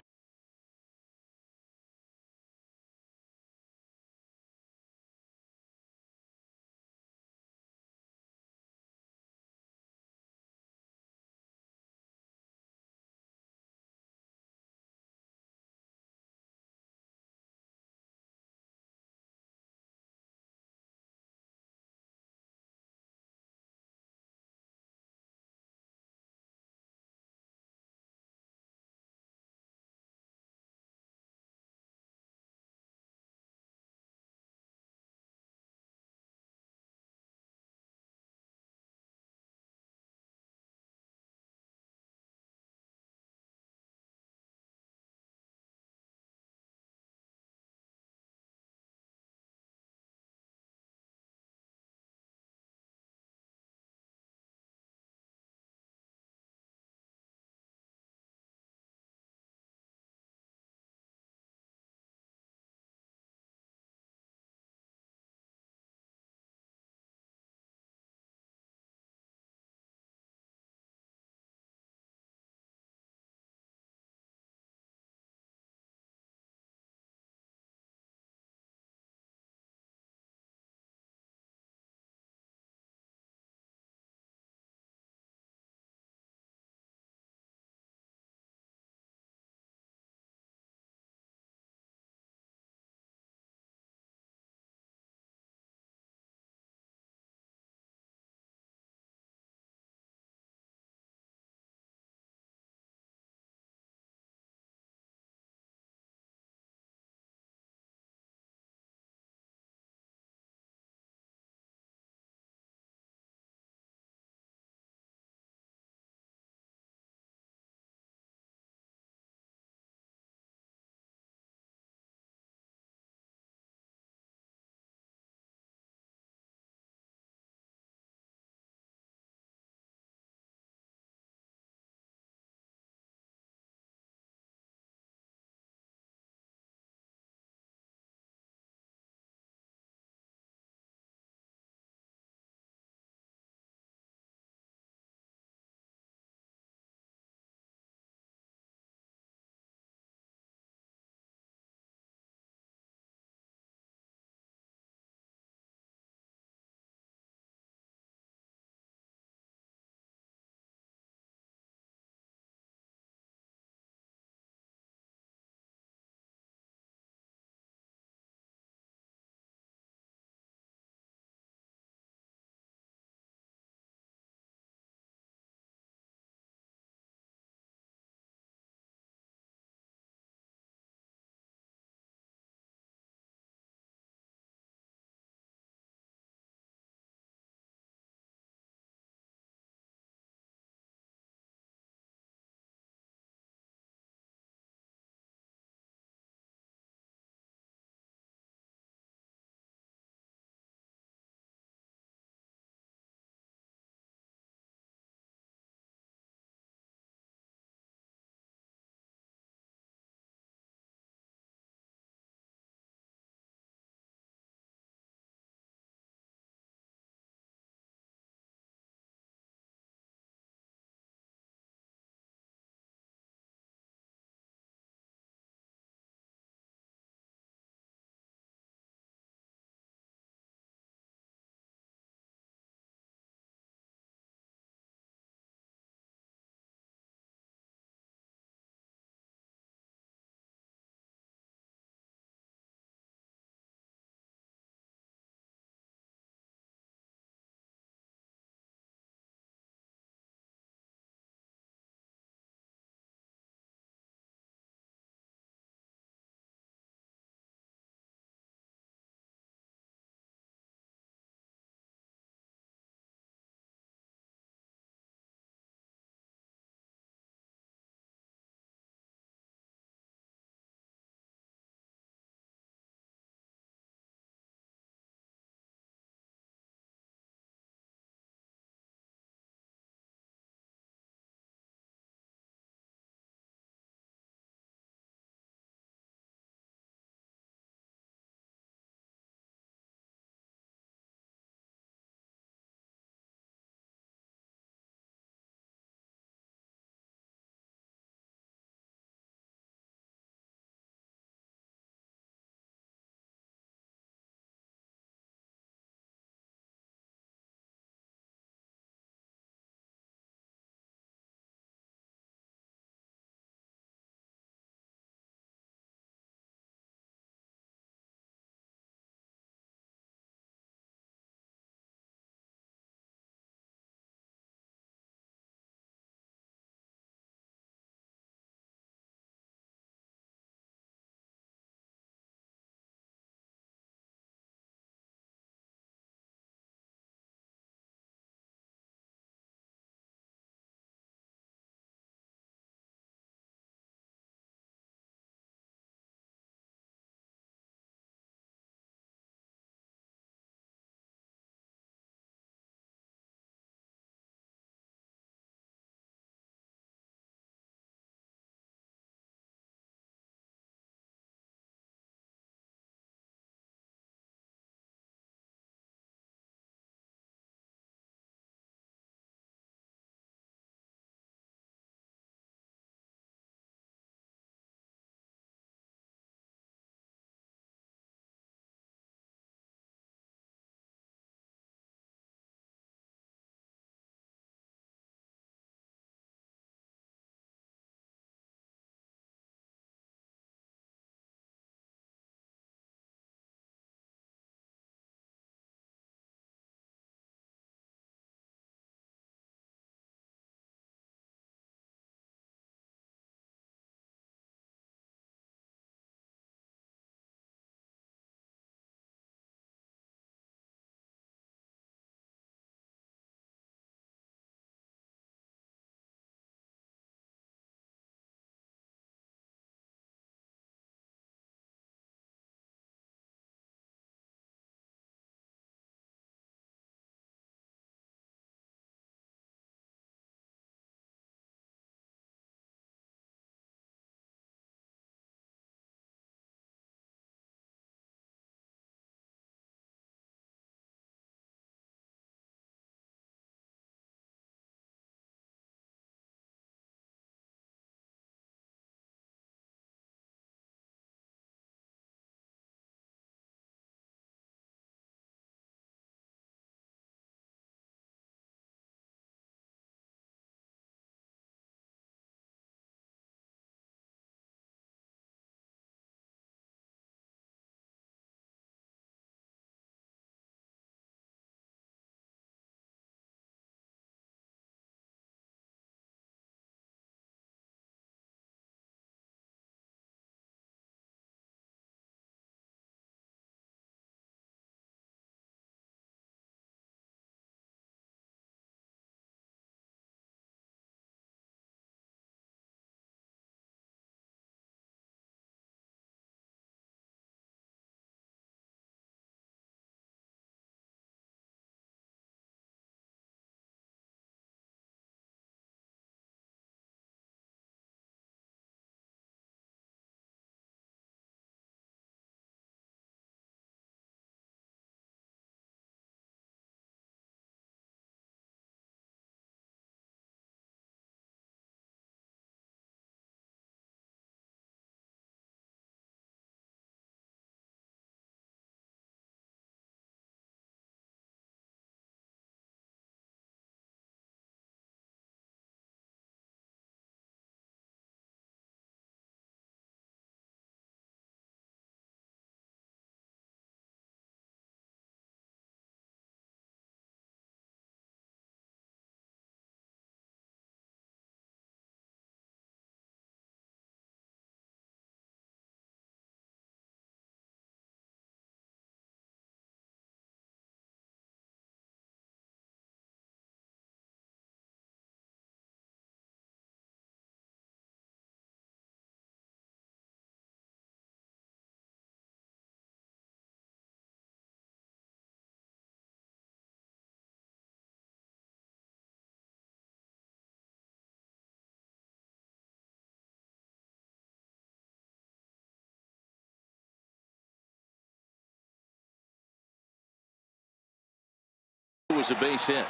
was a base hit.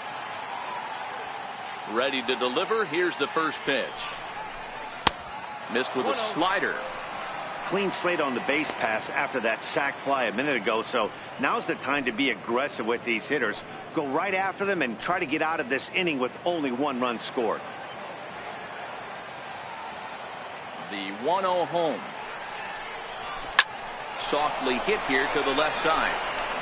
Ready to deliver. Here's the first pitch. Missed with a slider. Clean slate on the base pass after that sac fly a minute ago, so now's the time to be aggressive with these hitters. Go right after them and try to get out of this inning with only 1 run scored. The 1-0 home. Softly hit here to the left side,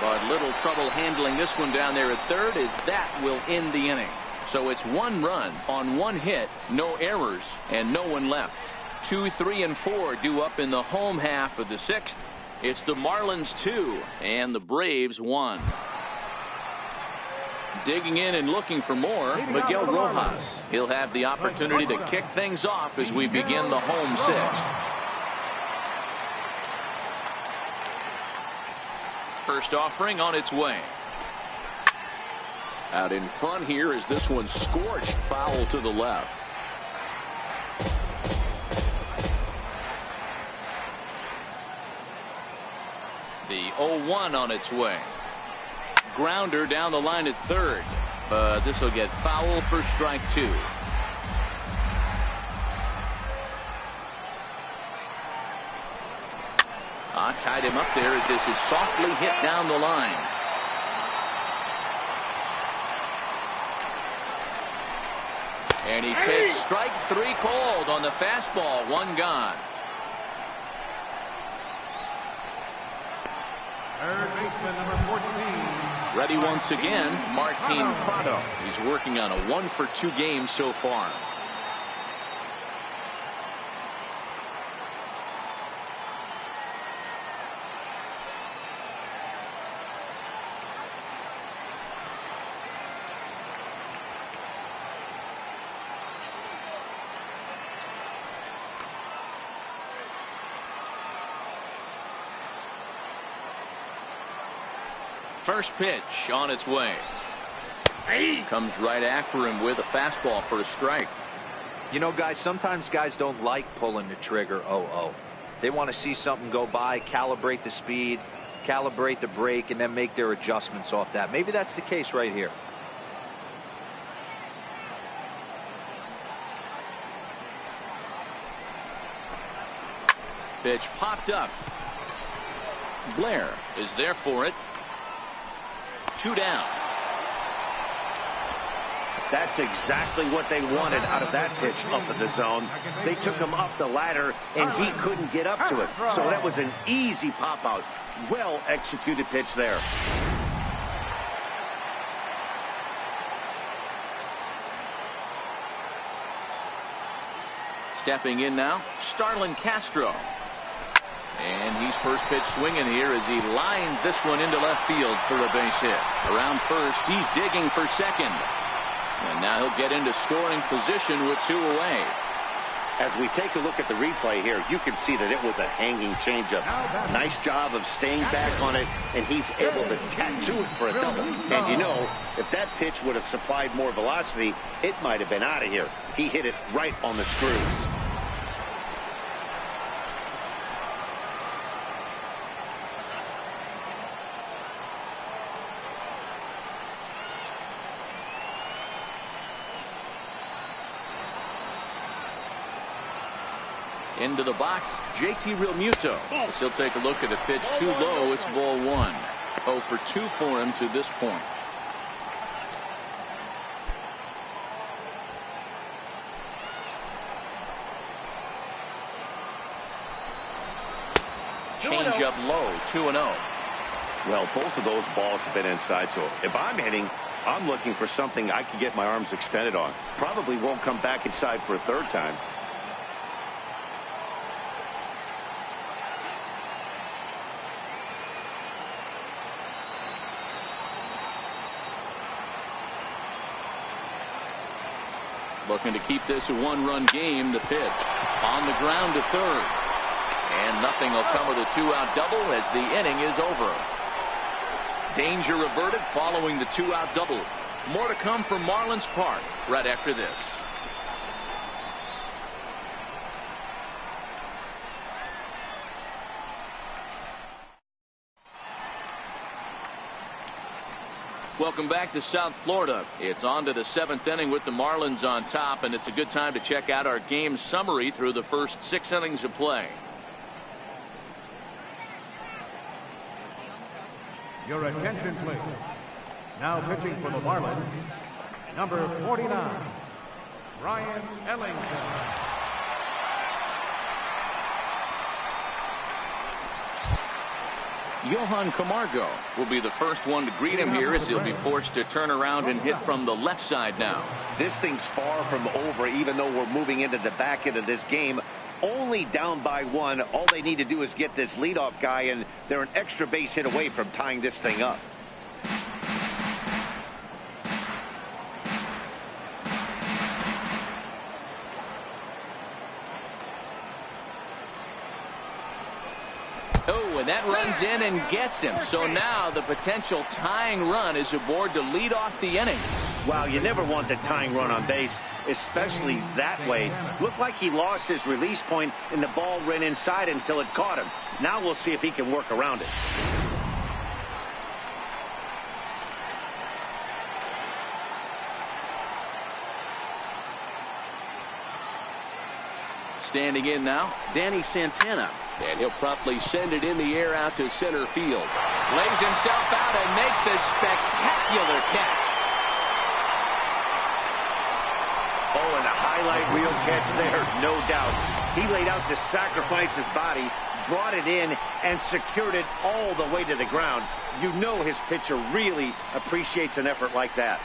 but little trouble handling this one down there at third, as that will end the inning. So it's 1 run on 1 hit, no errors, and no one left. 2, 3, and 4 due up in the home half of the 6th. It's the Marlins 2 and the Braves 1. Digging in and looking for more, Miguel Rojas. He'll have the opportunity to kick things off as we begin the home 6th. First offering on its way. Out in front here is this one scorched foul to the left. The 0-1 on its way. Grounder down the line at third, but this will get foul for strike 2. Tied him up there as this is softly hit down the line. And he takes strike 3 called on the fastball. 1 gone. Third baseman, number 14. Ready once again, Martin Prado. He's working on a 1-for-2 game so far. First pitch on its way. Comes right after him with a fastball for a strike. You know, guys, sometimes guys don't like pulling the trigger 0-0. They want to see something go by, calibrate the speed, calibrate the break, and then make their adjustments off that. Maybe that's the case right here. Pitch popped up. Blair is there for it. 2 down. That's exactly what they wanted out of that pitch up in the zone. They took him up the ladder, and he couldn't get up to it. So that was an easy pop-out. Well-executed pitch there. Stepping in now, Starlin Castro. And he's first pitch swinging here as he lines this one into left field for a base hit. Around first, he's digging for second. And now he'll get into scoring position with 2 away. As we take a look at the replay here, you can see that it was a hanging changeup. Nice job of staying back on it, and he's able to tattoo it for a double. And you know, if that pitch would have supplied more velocity, it might have been out of here. He hit it right on the screws. Into the box, JT Realmuto. As he'll take a look at a pitch too low. It's ball 1. 0 for 2 for him to this point. Change up low, 2-0. Well, both of those balls have been inside, so if I'm hitting, I'm looking for something I can get my arms extended on. Probably won't come back inside for a 3rd time. Looking to keep this a 1-run game. The pitch on the ground to third. And nothing will come with a 2-out double as the inning is over. Danger averted following the 2-out double. More to come from Marlins Park right after this. Welcome back to South Florida. It's on to the 7th inning with the Marlins on top, and it's a good time to check out our game summary through the first 6 innings of play. Your attention, please. Now pitching for the Marlins, number 49, Ryan Ellington. Johan Camargo will be the first one to greet him here as he'll be forced to turn around and hit from the left side now. This thing's far from over, even though we're moving into the back end of this game. Only down by 1. All they need to do is get this leadoff guy, and they're an extra base hit away from tying this thing up. Oh, and that runs in and gets him. So now the potential tying run is aboard to lead off the inning. Wow, you never want the tying run on base, especially that way. Looked like he lost his release point and the ball ran inside until it caught him. Now we'll see if he can work around it. Standing in now, Danny Santana. And he'll promptly send it in the air out to center field. Lays himself out and makes a spectacular catch. Oh, and a highlight reel catch there, no doubt. He laid out to sacrifice his body, brought it in, and secured it all the way to the ground. You know his pitcher really appreciates an effort like that.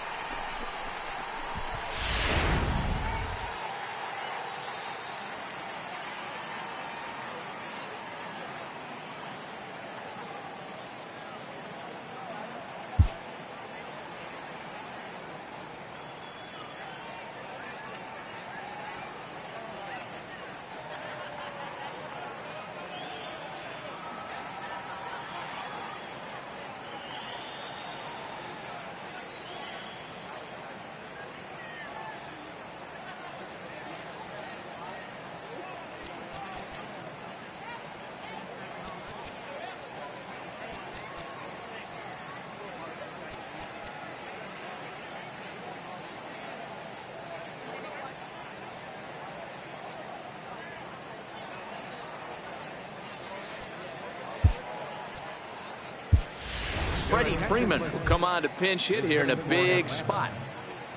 Freddie Freeman will come on to pinch hit here in a big spot.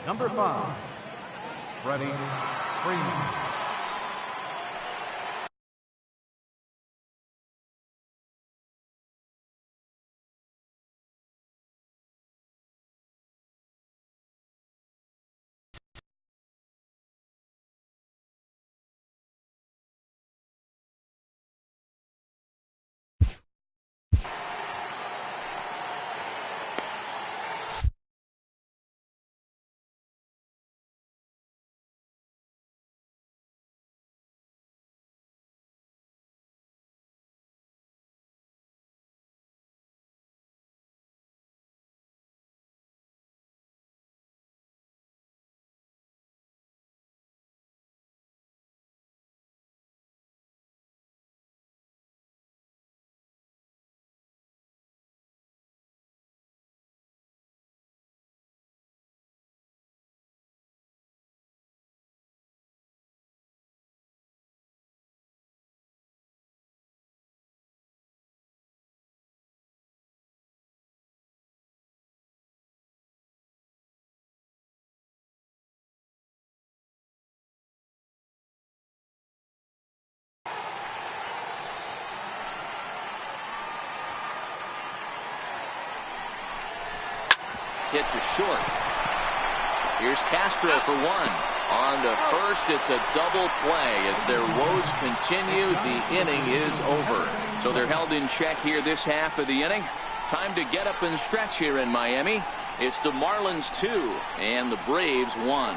Number 5, Freddie Freeman. Hit to short. Here's Castro for 1. On to first, it's a double play. As their woes continue, the inning is over. So they're held in check here this half of the inning. Time to get up and stretch here in Miami. It's the Marlins 2 and the Braves 1.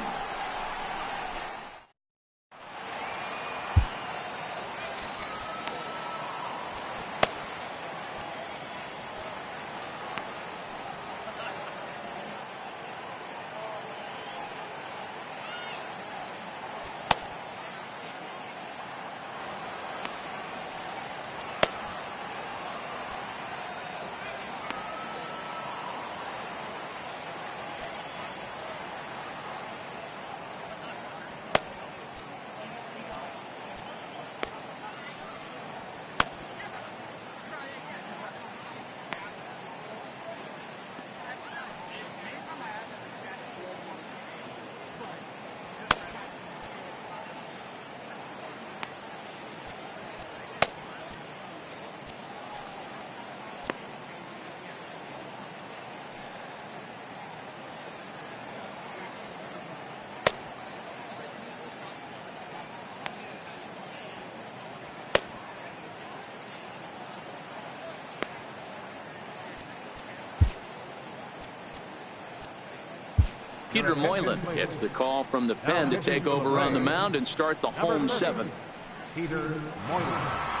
Peter Moylan gets the call from the pen to take over on the mound and start the home seventh. Peter Moylan.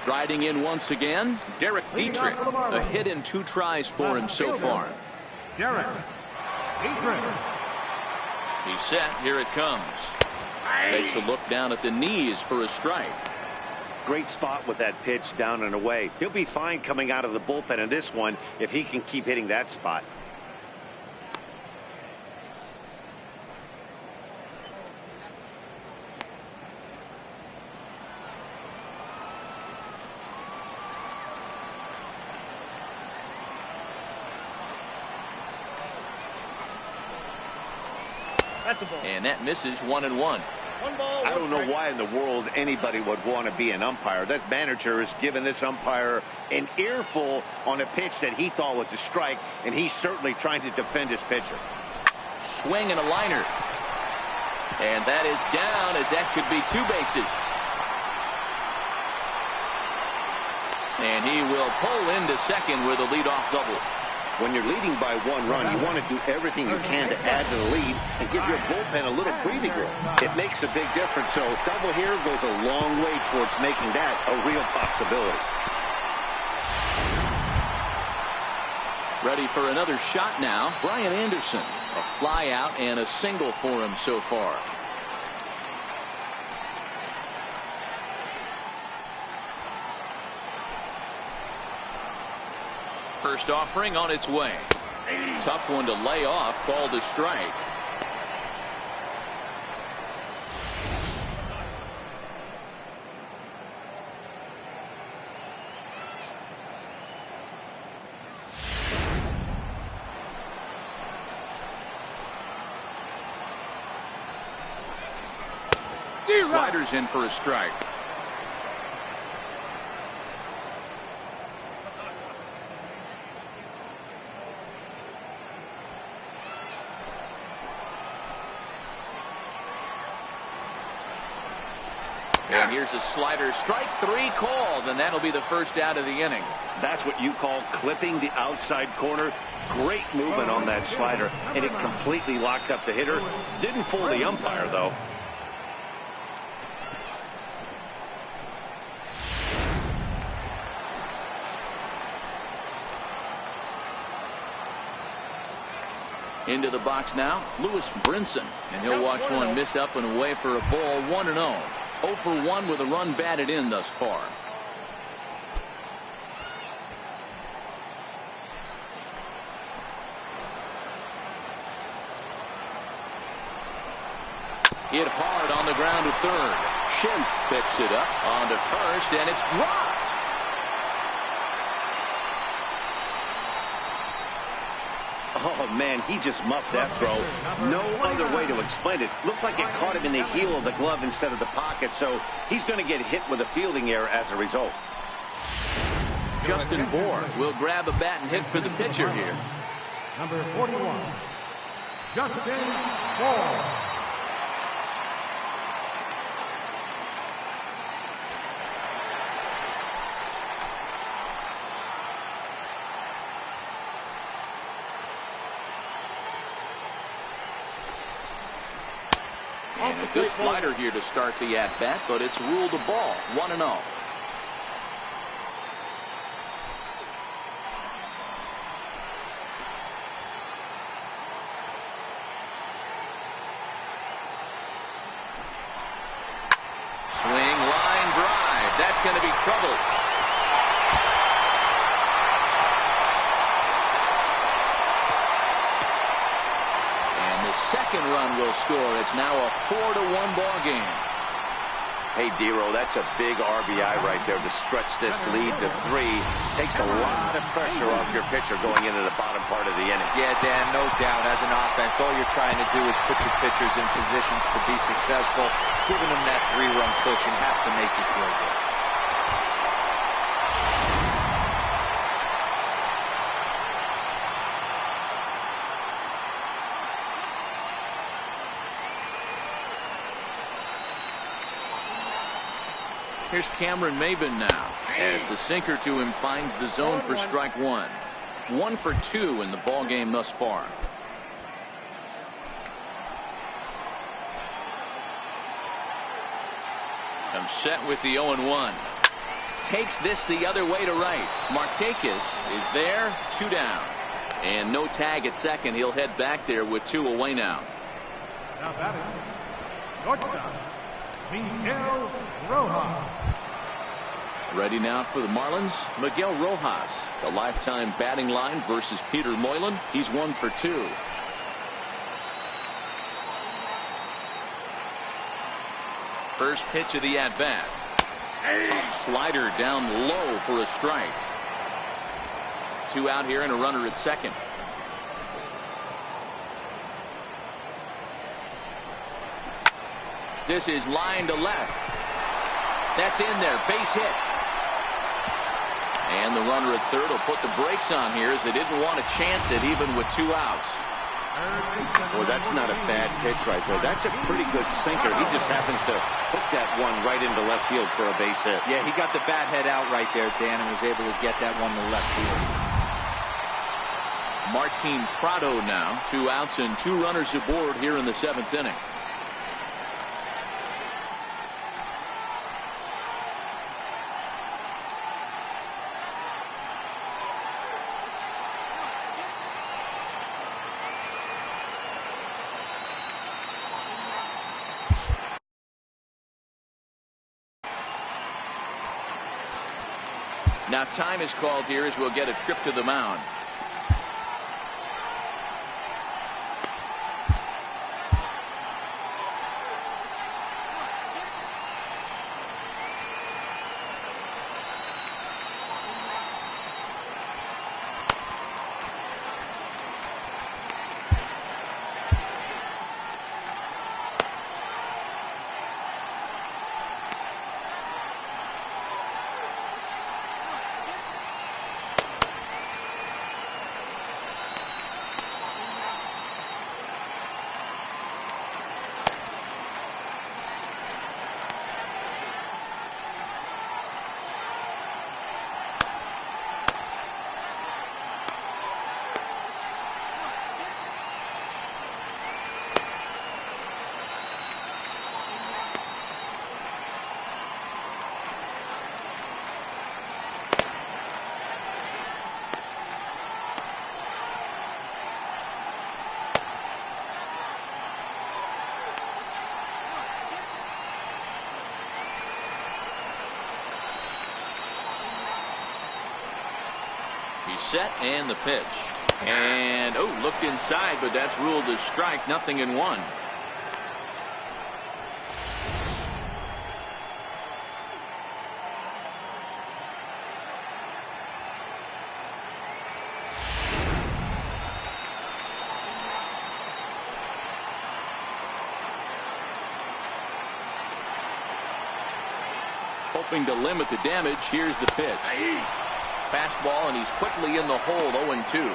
Striding in once again, Derek Dietrich. A hit in 2 tries for him so far. Derek Dietrich. He's set. Here it comes. Takes a look down at the knees for a strike. Great spot with that pitch down and away. He'll be fine coming out of the bullpen in this one if he can keep hitting that spot. That's a ball. And that misses 1-1. One ball, I one don't know strike. why in the world anybody would want to be an umpire. That manager has given this umpire an earful on a pitch that he thought was a strike, and he's certainly trying to defend his pitcher. Swing and a liner. And that is down, as that could be 2 bases. And he will pull into second with a leadoff double. When you're leading by 1 run, you want to do everything you can to add to the lead and give your bullpen a little breathing room. It makes a big difference, so double here goes a long way towards making that a real possibility. Ready for another shot now. Brian Anderson. A fly out and a single for him so far. First offering on its way. Tough one to lay off. Called a strike. Sliders in for a strike. And here's a slider. Strike 3 called, and that'll be the first out of the inning. That's what you call clipping the outside corner. Great movement on that slider, and it completely locked up the hitter. Didn't fool the umpire, though. Into the box now, Lewis Brinson, and he'll watch one miss up and away for a ball. 1-0. 0 for 1 with a run batted in thus far. Hit hard on the ground to third. Schimpf picks it up onto first, and it's dropped. Oh, man, he just muffed that throw. No other way to explain it. Looked like it caught him in the heel of the glove instead of the pocket, so he's going to get hit with a fielding error as a result. Justin Bohr will grab a bat and hit for the pitcher here. Number 41, Justin Bohr. And a good slider here to start the at-bat, but it's ruled a ball. 1-0. Swing, line, drive. That's going to be trouble. Second run will score. It's now a 4-1 ball game. Hey, Dero, that's a big RBI right there to stretch this lead to 3. Takes a lot of pressure off your pitcher going into the bottom part of the inning. Yeah, Dan, no doubt. As an offense, all you're trying to do is put your pitchers in positions to be successful. Giving them that 3-run cushion has to make you feel good. Here's Cameron Maven now, as the sinker to him finds the zone for strike 1. 1 for 2 in the ball game thus far. Comes set with the 0-1. Takes this the other way to right. Markakis is there, 2 down. And no tag at second. He'll head back there with 2 away now. Now batting, shortstop, Miguel Rojas. Ready now for the Marlins, Miguel Rojas. The lifetime batting line versus Peter Moylan. He's 1 for 2. First pitch of the at-bat. Tough slider down low for a strike. 2 out here and a runner at second. This is line to left. That's in there. Base hit. And the runner at third will put the brakes on here as they didn't want to chance it even with 2 outs. Well, that's not a bad pitch right there. That's a pretty good sinker. He just happens to hook that one right into left field for a base hit. Yeah, he got the bat head out right there, Dan, and was able to get that one to left field. Martin Prado now. 2 outs and 2 runners aboard here in the 7th inning. Now time is called here as we'll get a trip to the mound. Set and the pitch. And looked inside, but that's ruled a strike. 0-1. Hoping to limit the damage. Here's the pitch. Fastball, and he's quickly in the hole. 0-2.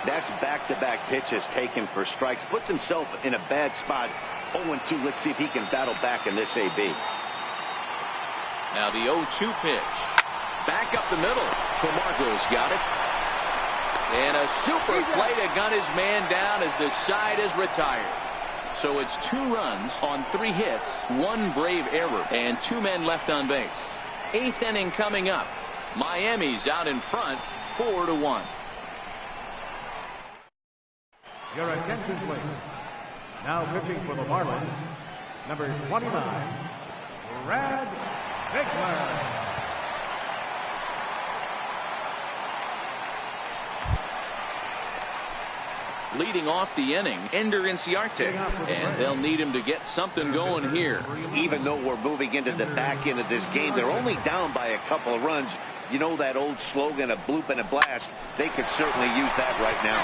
That's back-to-back pitches taken for strikes. Puts himself in a bad spot. 0-2. Let's see if he can battle back in this AB. Now the 0-2 pitch. Back up the middle. Camargo's got it. And a super play to gun his man down as the side is retired. So it's 2 runs on 3 hits, 1 brave error, and 2 men left on base. 8th inning coming up. Miami's out in front, 4-1. Your attention, please. Now pitching for the Marlins, number 29, Brad Ziegler. Leading off the inning, Ender Inciarte, and they'll need him to get something going here. Even though we're moving into the back end of this game, they're only down by a couple of runs. You know that old slogan, a bloop and a blast? They could certainly use that right now.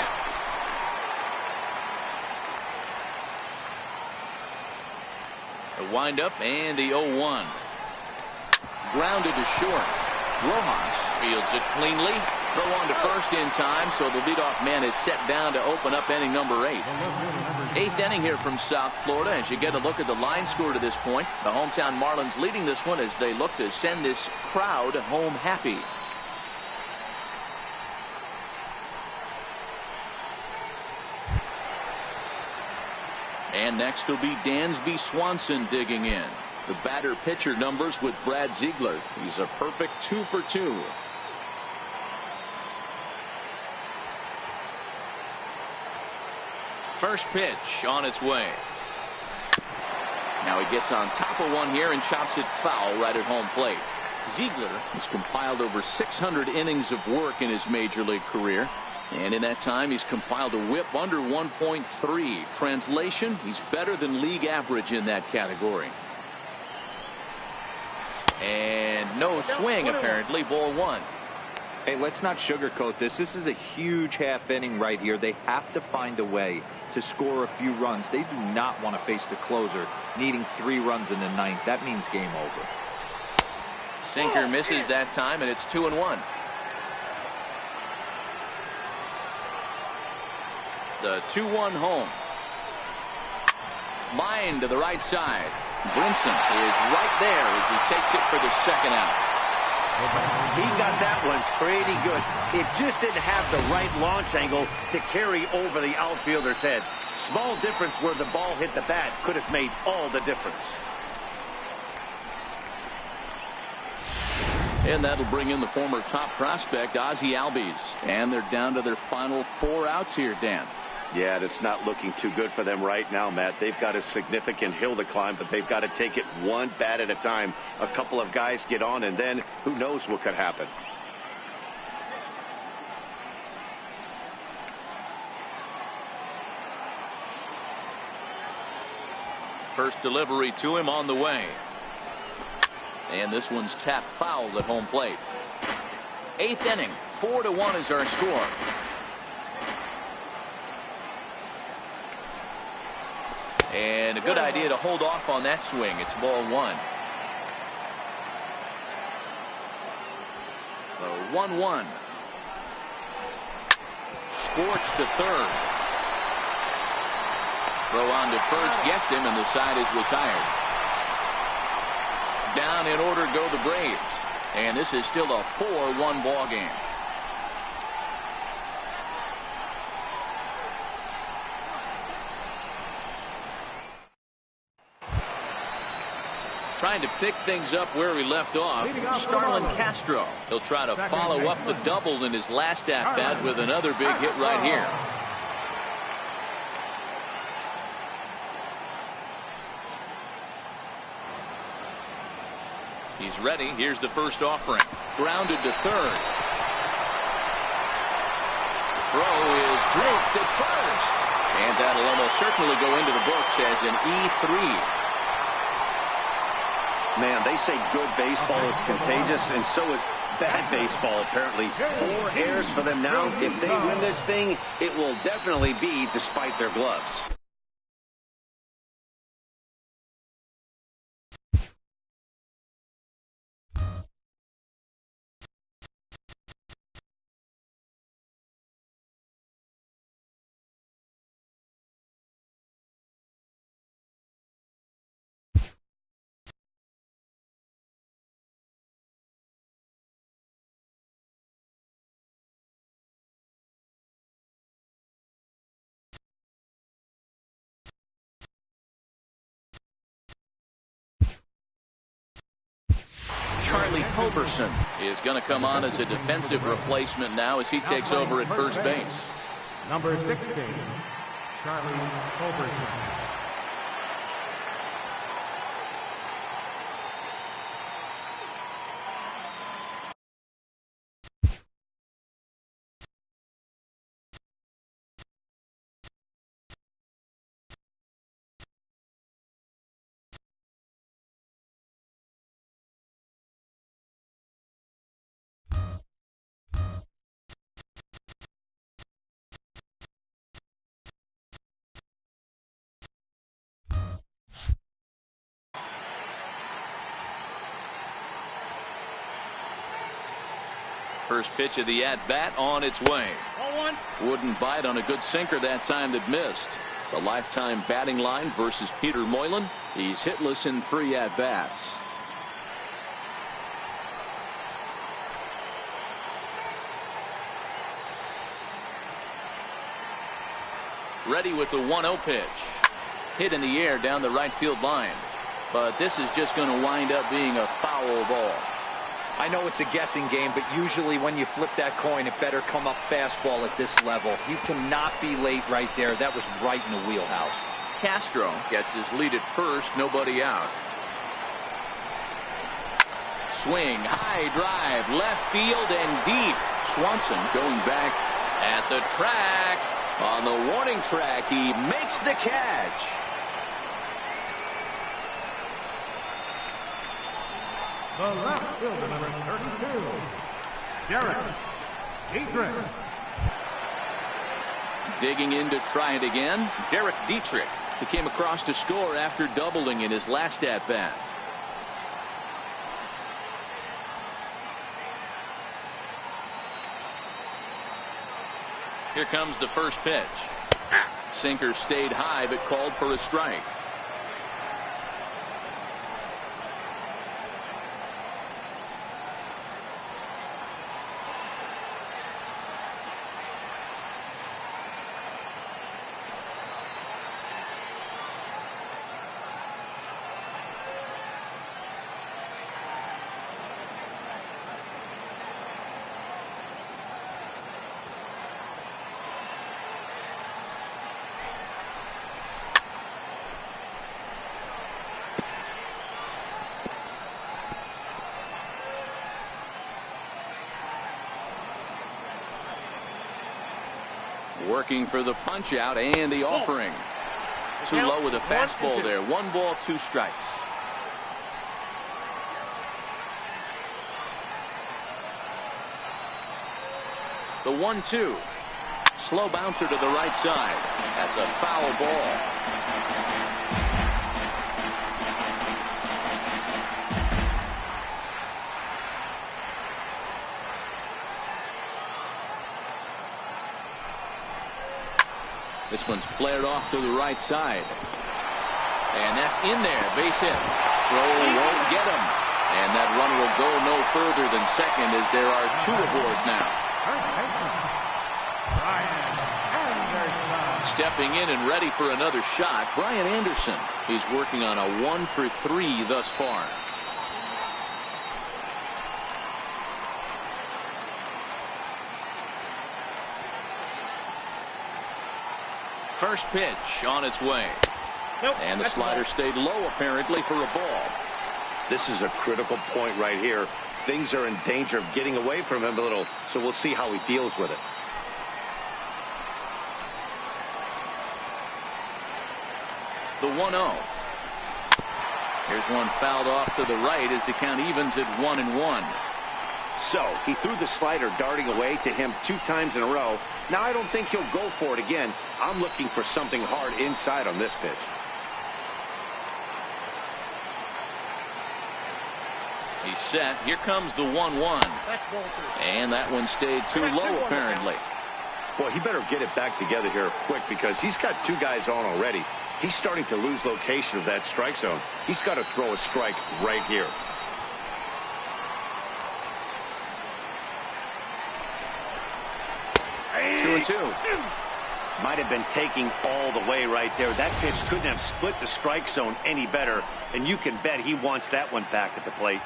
The windup and the 0-1. Grounded to short. Rojas fields it cleanly. Throw on to first in time, so the leadoff man is set down to open up inning number 8. 8th inning here from South Florida as you get a look at the line score to this point. The hometown Marlins leading this one as they look to send this crowd home happy. And next will be Dansby Swanson digging in. The batter-pitcher numbers with Brad Ziegler. He's a perfect 2 for 2. First pitch on its way. Now he gets on top of one here and chops it foul right at home plate. Ziegler has compiled over 600 innings of work in his major league career. And in that time, he's compiled a whip under 1.3. Translation, he's better than league average in that category. And no swing, apparently. Ball 1. Hey, let's not sugarcoat this. This is a huge half inning right here. They have to find a way to score a few runs. They do not want to face the closer, needing 3 runs in the 9th. That means game over. Sinker misses that time, and it's 2-1. The 2-1 home. Line to the right side. Brinson is right there as he takes it for the second out. He got that one pretty good. It just didn't have the right launch angle to carry over the outfielder's head. Small difference where the ball hit the bat could have made all the difference. And that'll bring in the former top prospect, Ozzie Albies. And they're down to their final 4 outs here, Dan. Yeah, that's not looking too good for them right now, Matt. They've got a significant hill to climb, but they've got to take it one bat at a time. A couple of guys get on, and then who knows what could happen. First delivery to him on the way. And this one's tapped foul at home plate. 8th inning, 4-1 is our score. And a good idea to hold off on that swing. It's ball 1. So 1-1. Scorched to third. Throw on to first gets him, and the side is retired. Down in order go the Braves. And this is still a 4-1 ball game. Trying to pick things up where we left off. Starlin Castro. He'll try to follow up the double in his last at-bat with another big hit right here. He's ready. Here's the first offering. Grounded to third. Throw is drooped at first. And that'll almost certainly go into the books as an E3. Man, they say good baseball is contagious, and so is bad baseball, apparently. 4 errors for them now. If they win this thing, it will definitely be despite their gloves. Charlie Culberson is going to come on as a defensive replacement now as he takes over at first base. Number 16, Charlie Culberson. First pitch of the at-bat on its way. 0-1. Wouldn't bite on a good sinker that time that missed. The lifetime batting line versus Peter Moylan. He's hitless in 3 at-bats. Ready with the 1-0 pitch. Hit in the air down the right field line. But this is just going to wind up being a foul ball. I know it's a guessing game, but usually when you flip that coin, it better come up fastball at this level. You cannot be late right there. That was right in the wheelhouse. Castro gets his lead at first, nobody out. Swing, high drive, left field and deep. Swanson going back at the track. On the warning track, he makes the catch. The left fielder, number 32, Derek Dietrich. Digging in to try it again, Derek Dietrich. He came across to score after doubling in his last at-bat. Here comes the first pitch. Sinker stayed high but called for a strike. Working for the punch out and the offering. Too low with a fastball there. 1 ball, 2 strikes. The 1-2. Slow bouncer to the right side. That's a foul ball. This one's flared off to the right side. And that's in there. Base hit. Throw won't get him. And that run will go no further than second as there are 2 aboard now. Stepping in and ready for another shot, Brian Anderson. He's working on a 1 for 3 thus far. First pitch on its way. Nope, and the slider stayed low apparently for a ball. This is a critical point right here. Things are in danger of getting away from him a little, so we'll see how he deals with it. The 1-0. Here's one fouled off to the right as the count evens at 1-1. So he threw the slider darting away to him 2 times in a row. Now I don't think he'll go for it again. I'm looking for something hard inside on this pitch. He's set. Here comes the 1-1. And that one stayed too low apparently. Boy, he better get it back together here quick because he's got 2 guys on already. He's starting to lose location of that strike zone. He's got to throw a strike right here. And 2-2. Might have been taking all the way right there. That pitch couldn't have split the strike zone any better, and you can bet he wants that one back at the plate.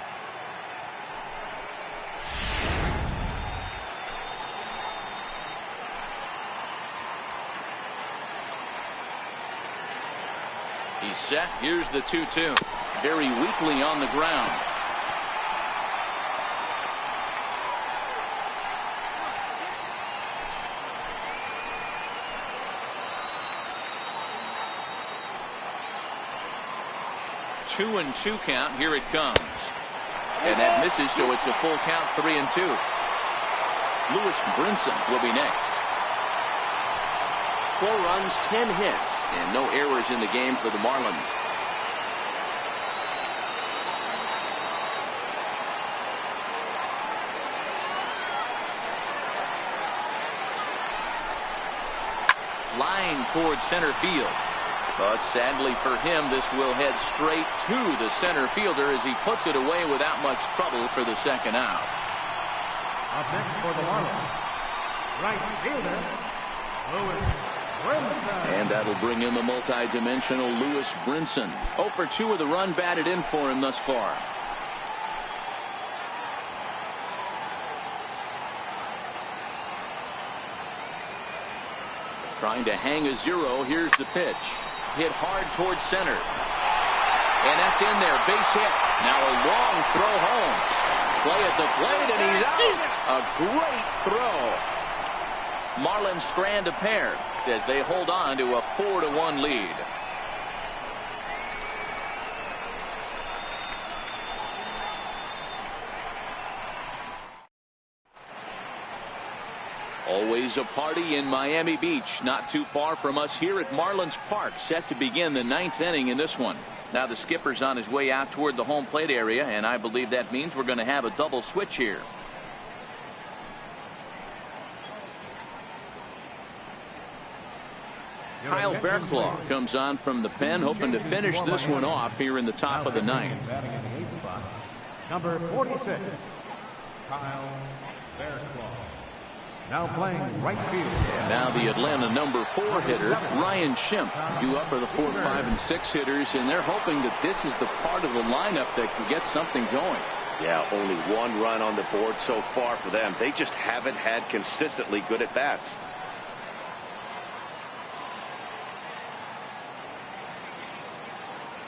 He's set. Here's the 2-2. Very weakly on the ground. Two and 2 count. Here it comes. And that misses, so it's a full count, 3-2. Lewis Brinson will be next. 4 runs, 10 hits, and no errors in the game for the Marlins. Line towards center field. But sadly for him, this will head straight to the center fielder as he puts it away without much trouble for the second out. Up next for the Marlins, right fielder, Lewis Brinson. And that'll bring in the multi-dimensional Lewis Brinson. 0 for 2 with a run batted in for him thus far. Trying to hang a 0. Here's the pitch. Hit hard towards center. And that's in there. Base hit. Now a long throw home. Play at the plate, and he's out. A great throw. Marlins strand a pair as they hold on to a 4-1 lead. Always a party in Miami Beach, not too far from us here at Marlins Park, set to begin the 9th inning in this one. Now the skipper's on his way out toward the home plate area, and I believe that means we're going to have a double switch here. Kyle Bearclaw comes on from the pen, hoping to finish this one off here in the top of the 9th. Number 46, Kyle Bearclaw. Now playing right field. And now the Atlanta number 4 hitter, Ryan Schimpf, due up for the 4, 5, and 6 hitters, and they're hoping that this is the part of the lineup that can get something going. Yeah, only 1 run on the board so far for them. They just haven't had consistently good at bats.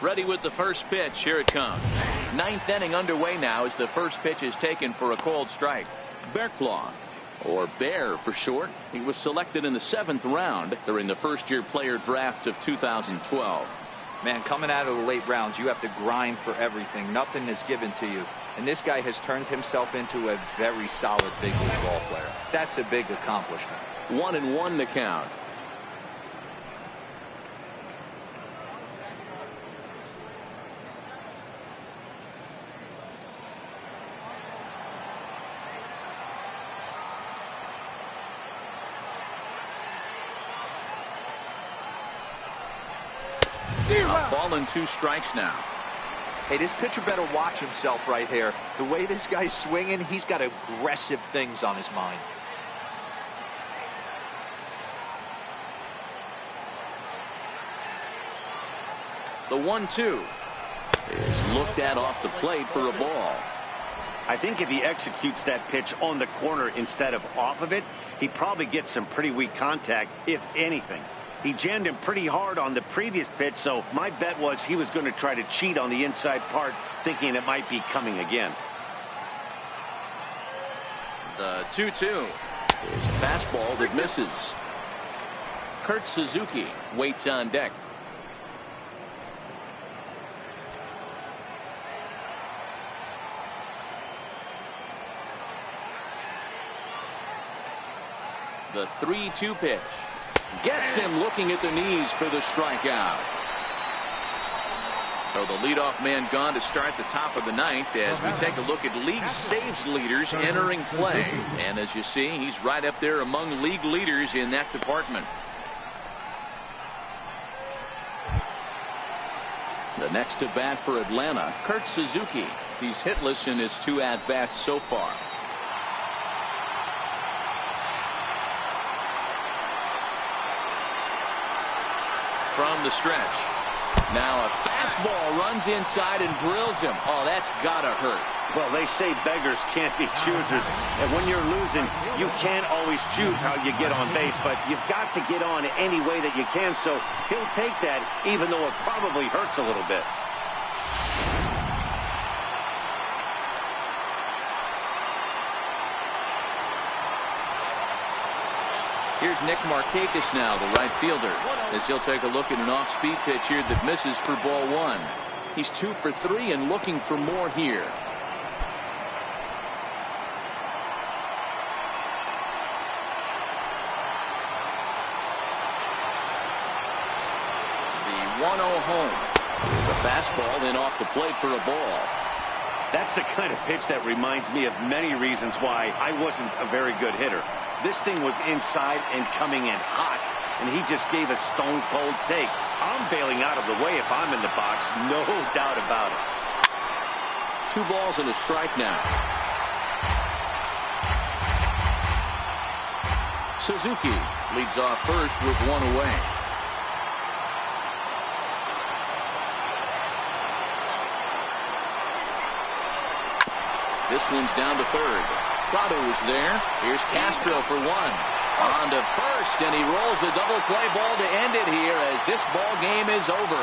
Ready with the first pitch. Here it comes. 9th inning underway now as the first pitch is taken for a called strike. Bearclaw or Bear for short. He was selected in the 7th round during the first-year player draft of 2012. Man, coming out of the late rounds, you have to grind for everything. Nothing is given to you. And this guy has turned himself into a very solid big league ball player. That's a big accomplishment. 1-1 to count. A ball and 2 strikes now. Hey, this pitcher better watch himself right here. The way this guy's swinging, he's got aggressive things on his mind. The 1-2 is looked at off the plate for a ball. I think if he executes that pitch on the corner instead of off of it, he probably gets some pretty weak contact, if anything. He jammed him pretty hard on the previous pitch, so my bet was he was going to try to cheat on the inside part, thinking it might be coming again. The 2-2 is a fastball that misses. Kurt Suzuki waits on deck. The 3-2 pitch. Gets him looking at the knees for the strikeout. So the leadoff man gone to start the top of the 9th as we take a look at league saves leaders entering play. And as you see, he's right up there among league leaders in that department. The next to bat for Atlanta, Kurt Suzuki. He's hitless in his 2 at-bats so far. From the stretch. Now a fastball runs inside and drills him. Oh, that's gotta hurt. Well, they say beggars can't be choosers. And when you're losing, you can't always choose how you get on base. But you've got to get on any way that you can. So he'll take that, even though it probably hurts a little bit. Here's Nick Markakis now, the right fielder, as he'll take a look at an off-speed pitch here that misses for ball 1. He's 2 for 3 and looking for more here. The 1-0 home is a fastball then off the plate for a ball. That's the kind of pitch that reminds me of many reasons why I wasn't a very good hitter. This thing was inside and coming in hot, and he just gave a stone-cold take. I'm bailing out of the way if I'm in the box, no doubt about it. 2 balls and a strike now. Suzuki leads off first with 1 away. This one's down to third. Prado is there. Here's Castro for 1. On to first, and he rolls a double play ball to end it here as this ball game is over.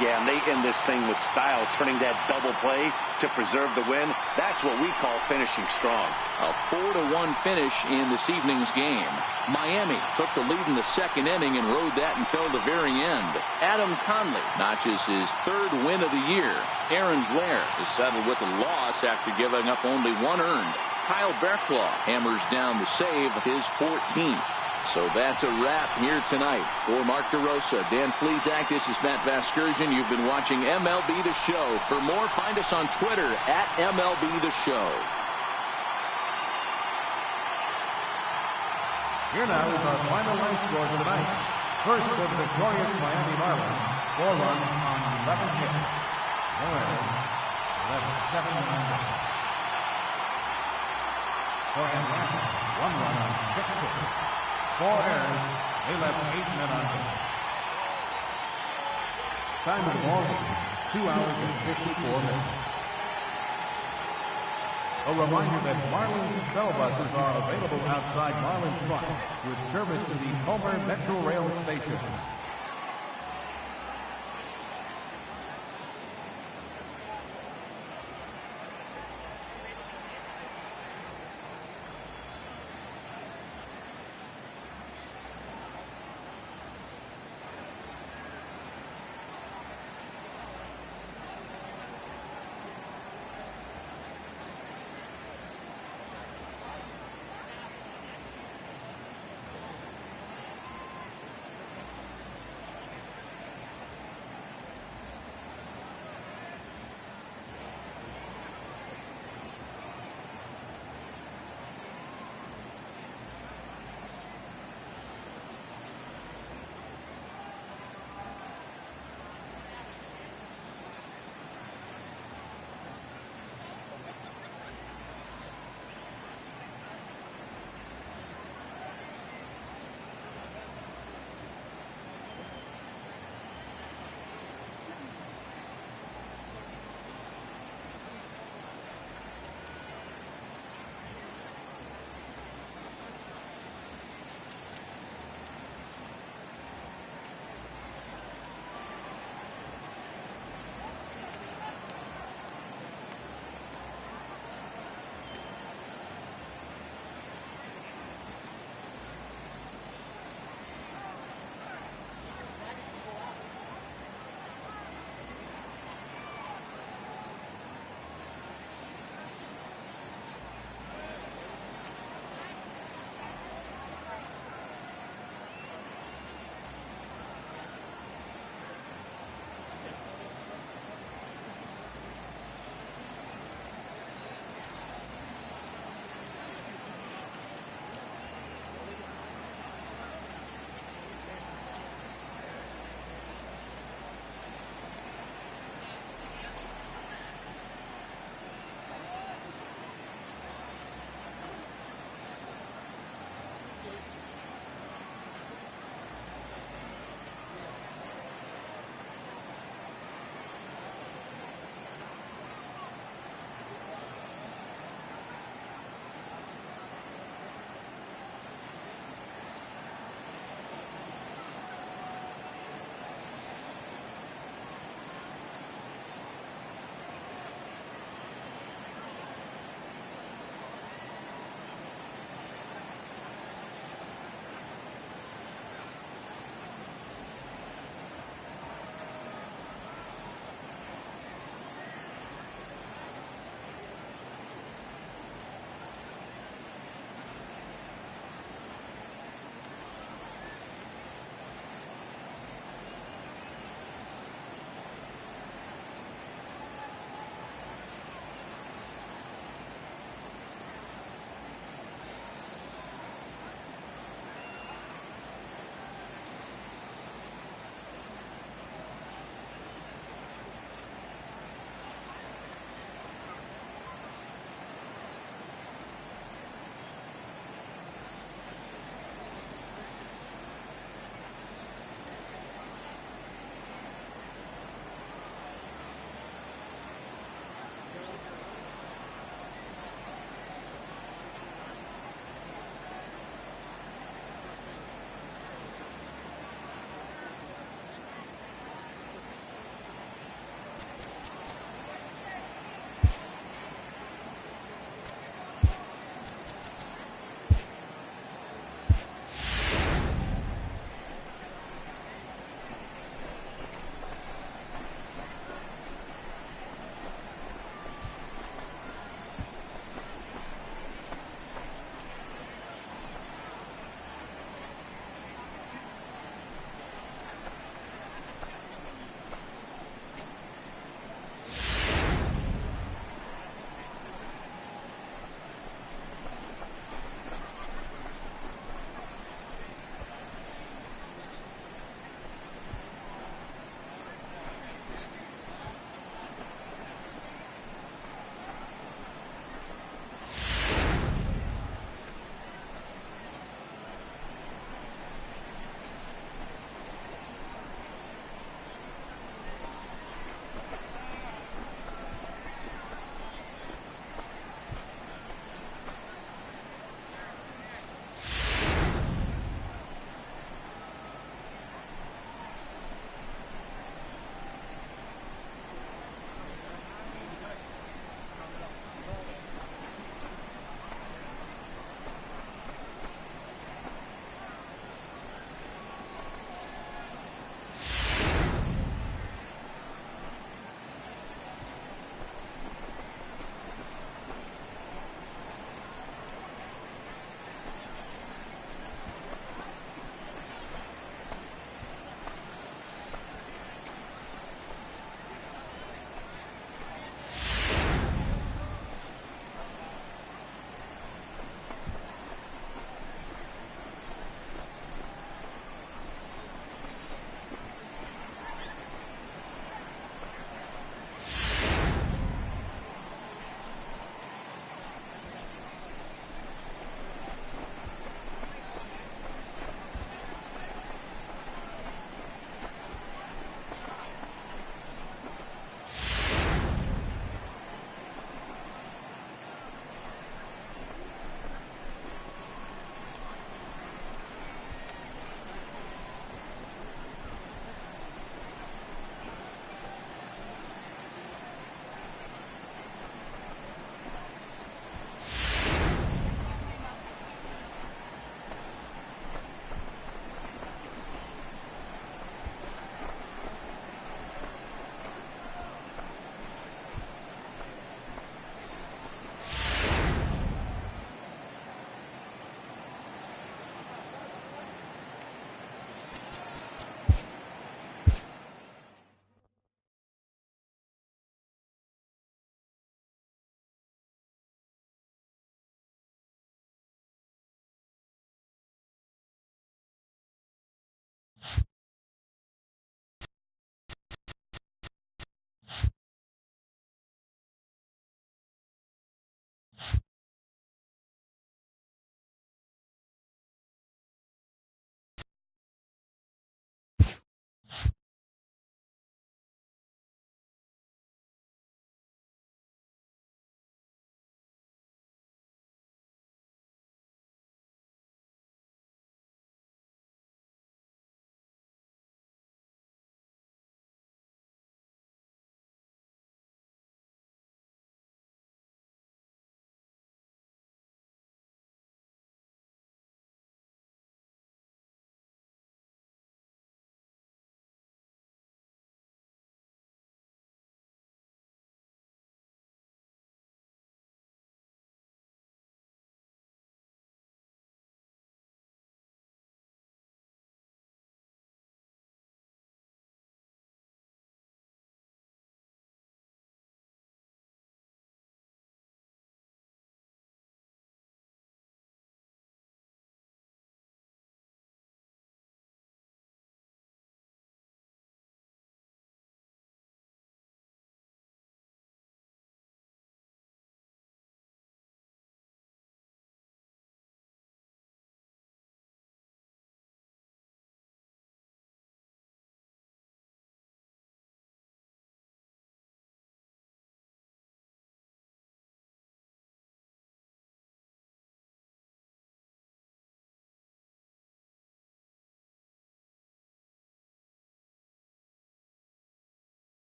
Yeah, and they end this thing with style, turning that double play to preserve the win. That's what we call finishing strong. A 4-1 finish in this evening's game. Miami took the lead in the 2nd inning and rode that until the very end. Adam Conley notches his 3rd win of the year. Aaron Blair is settled with a loss after giving up only 1 earned. Kyle Berklaw hammers down the save, his 14th. So that's a wrap here tonight. For Mark DeRosa, Dan Flezak, this is Matt Vasgersian. You've been watching MLB The Show. For more, find us on Twitter at MLB The Show. Here now is our final line score tonight. First for the victorious Miami Marlins, 4 runs on 11 hits. No errors. 7 For Atlanta, 1 run on 6 hits. 4 errors. They left 8 men on base. Time of the ball game, 2 hours and 54 minutes. A reminder that Marlins bell buses are available outside Marlins Park with service to the Homer Metro Rail Station.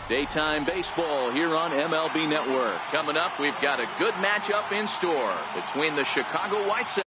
Daytime baseball here on MLB Network. Coming up, we've got a good matchup in store between the Chicago White Sox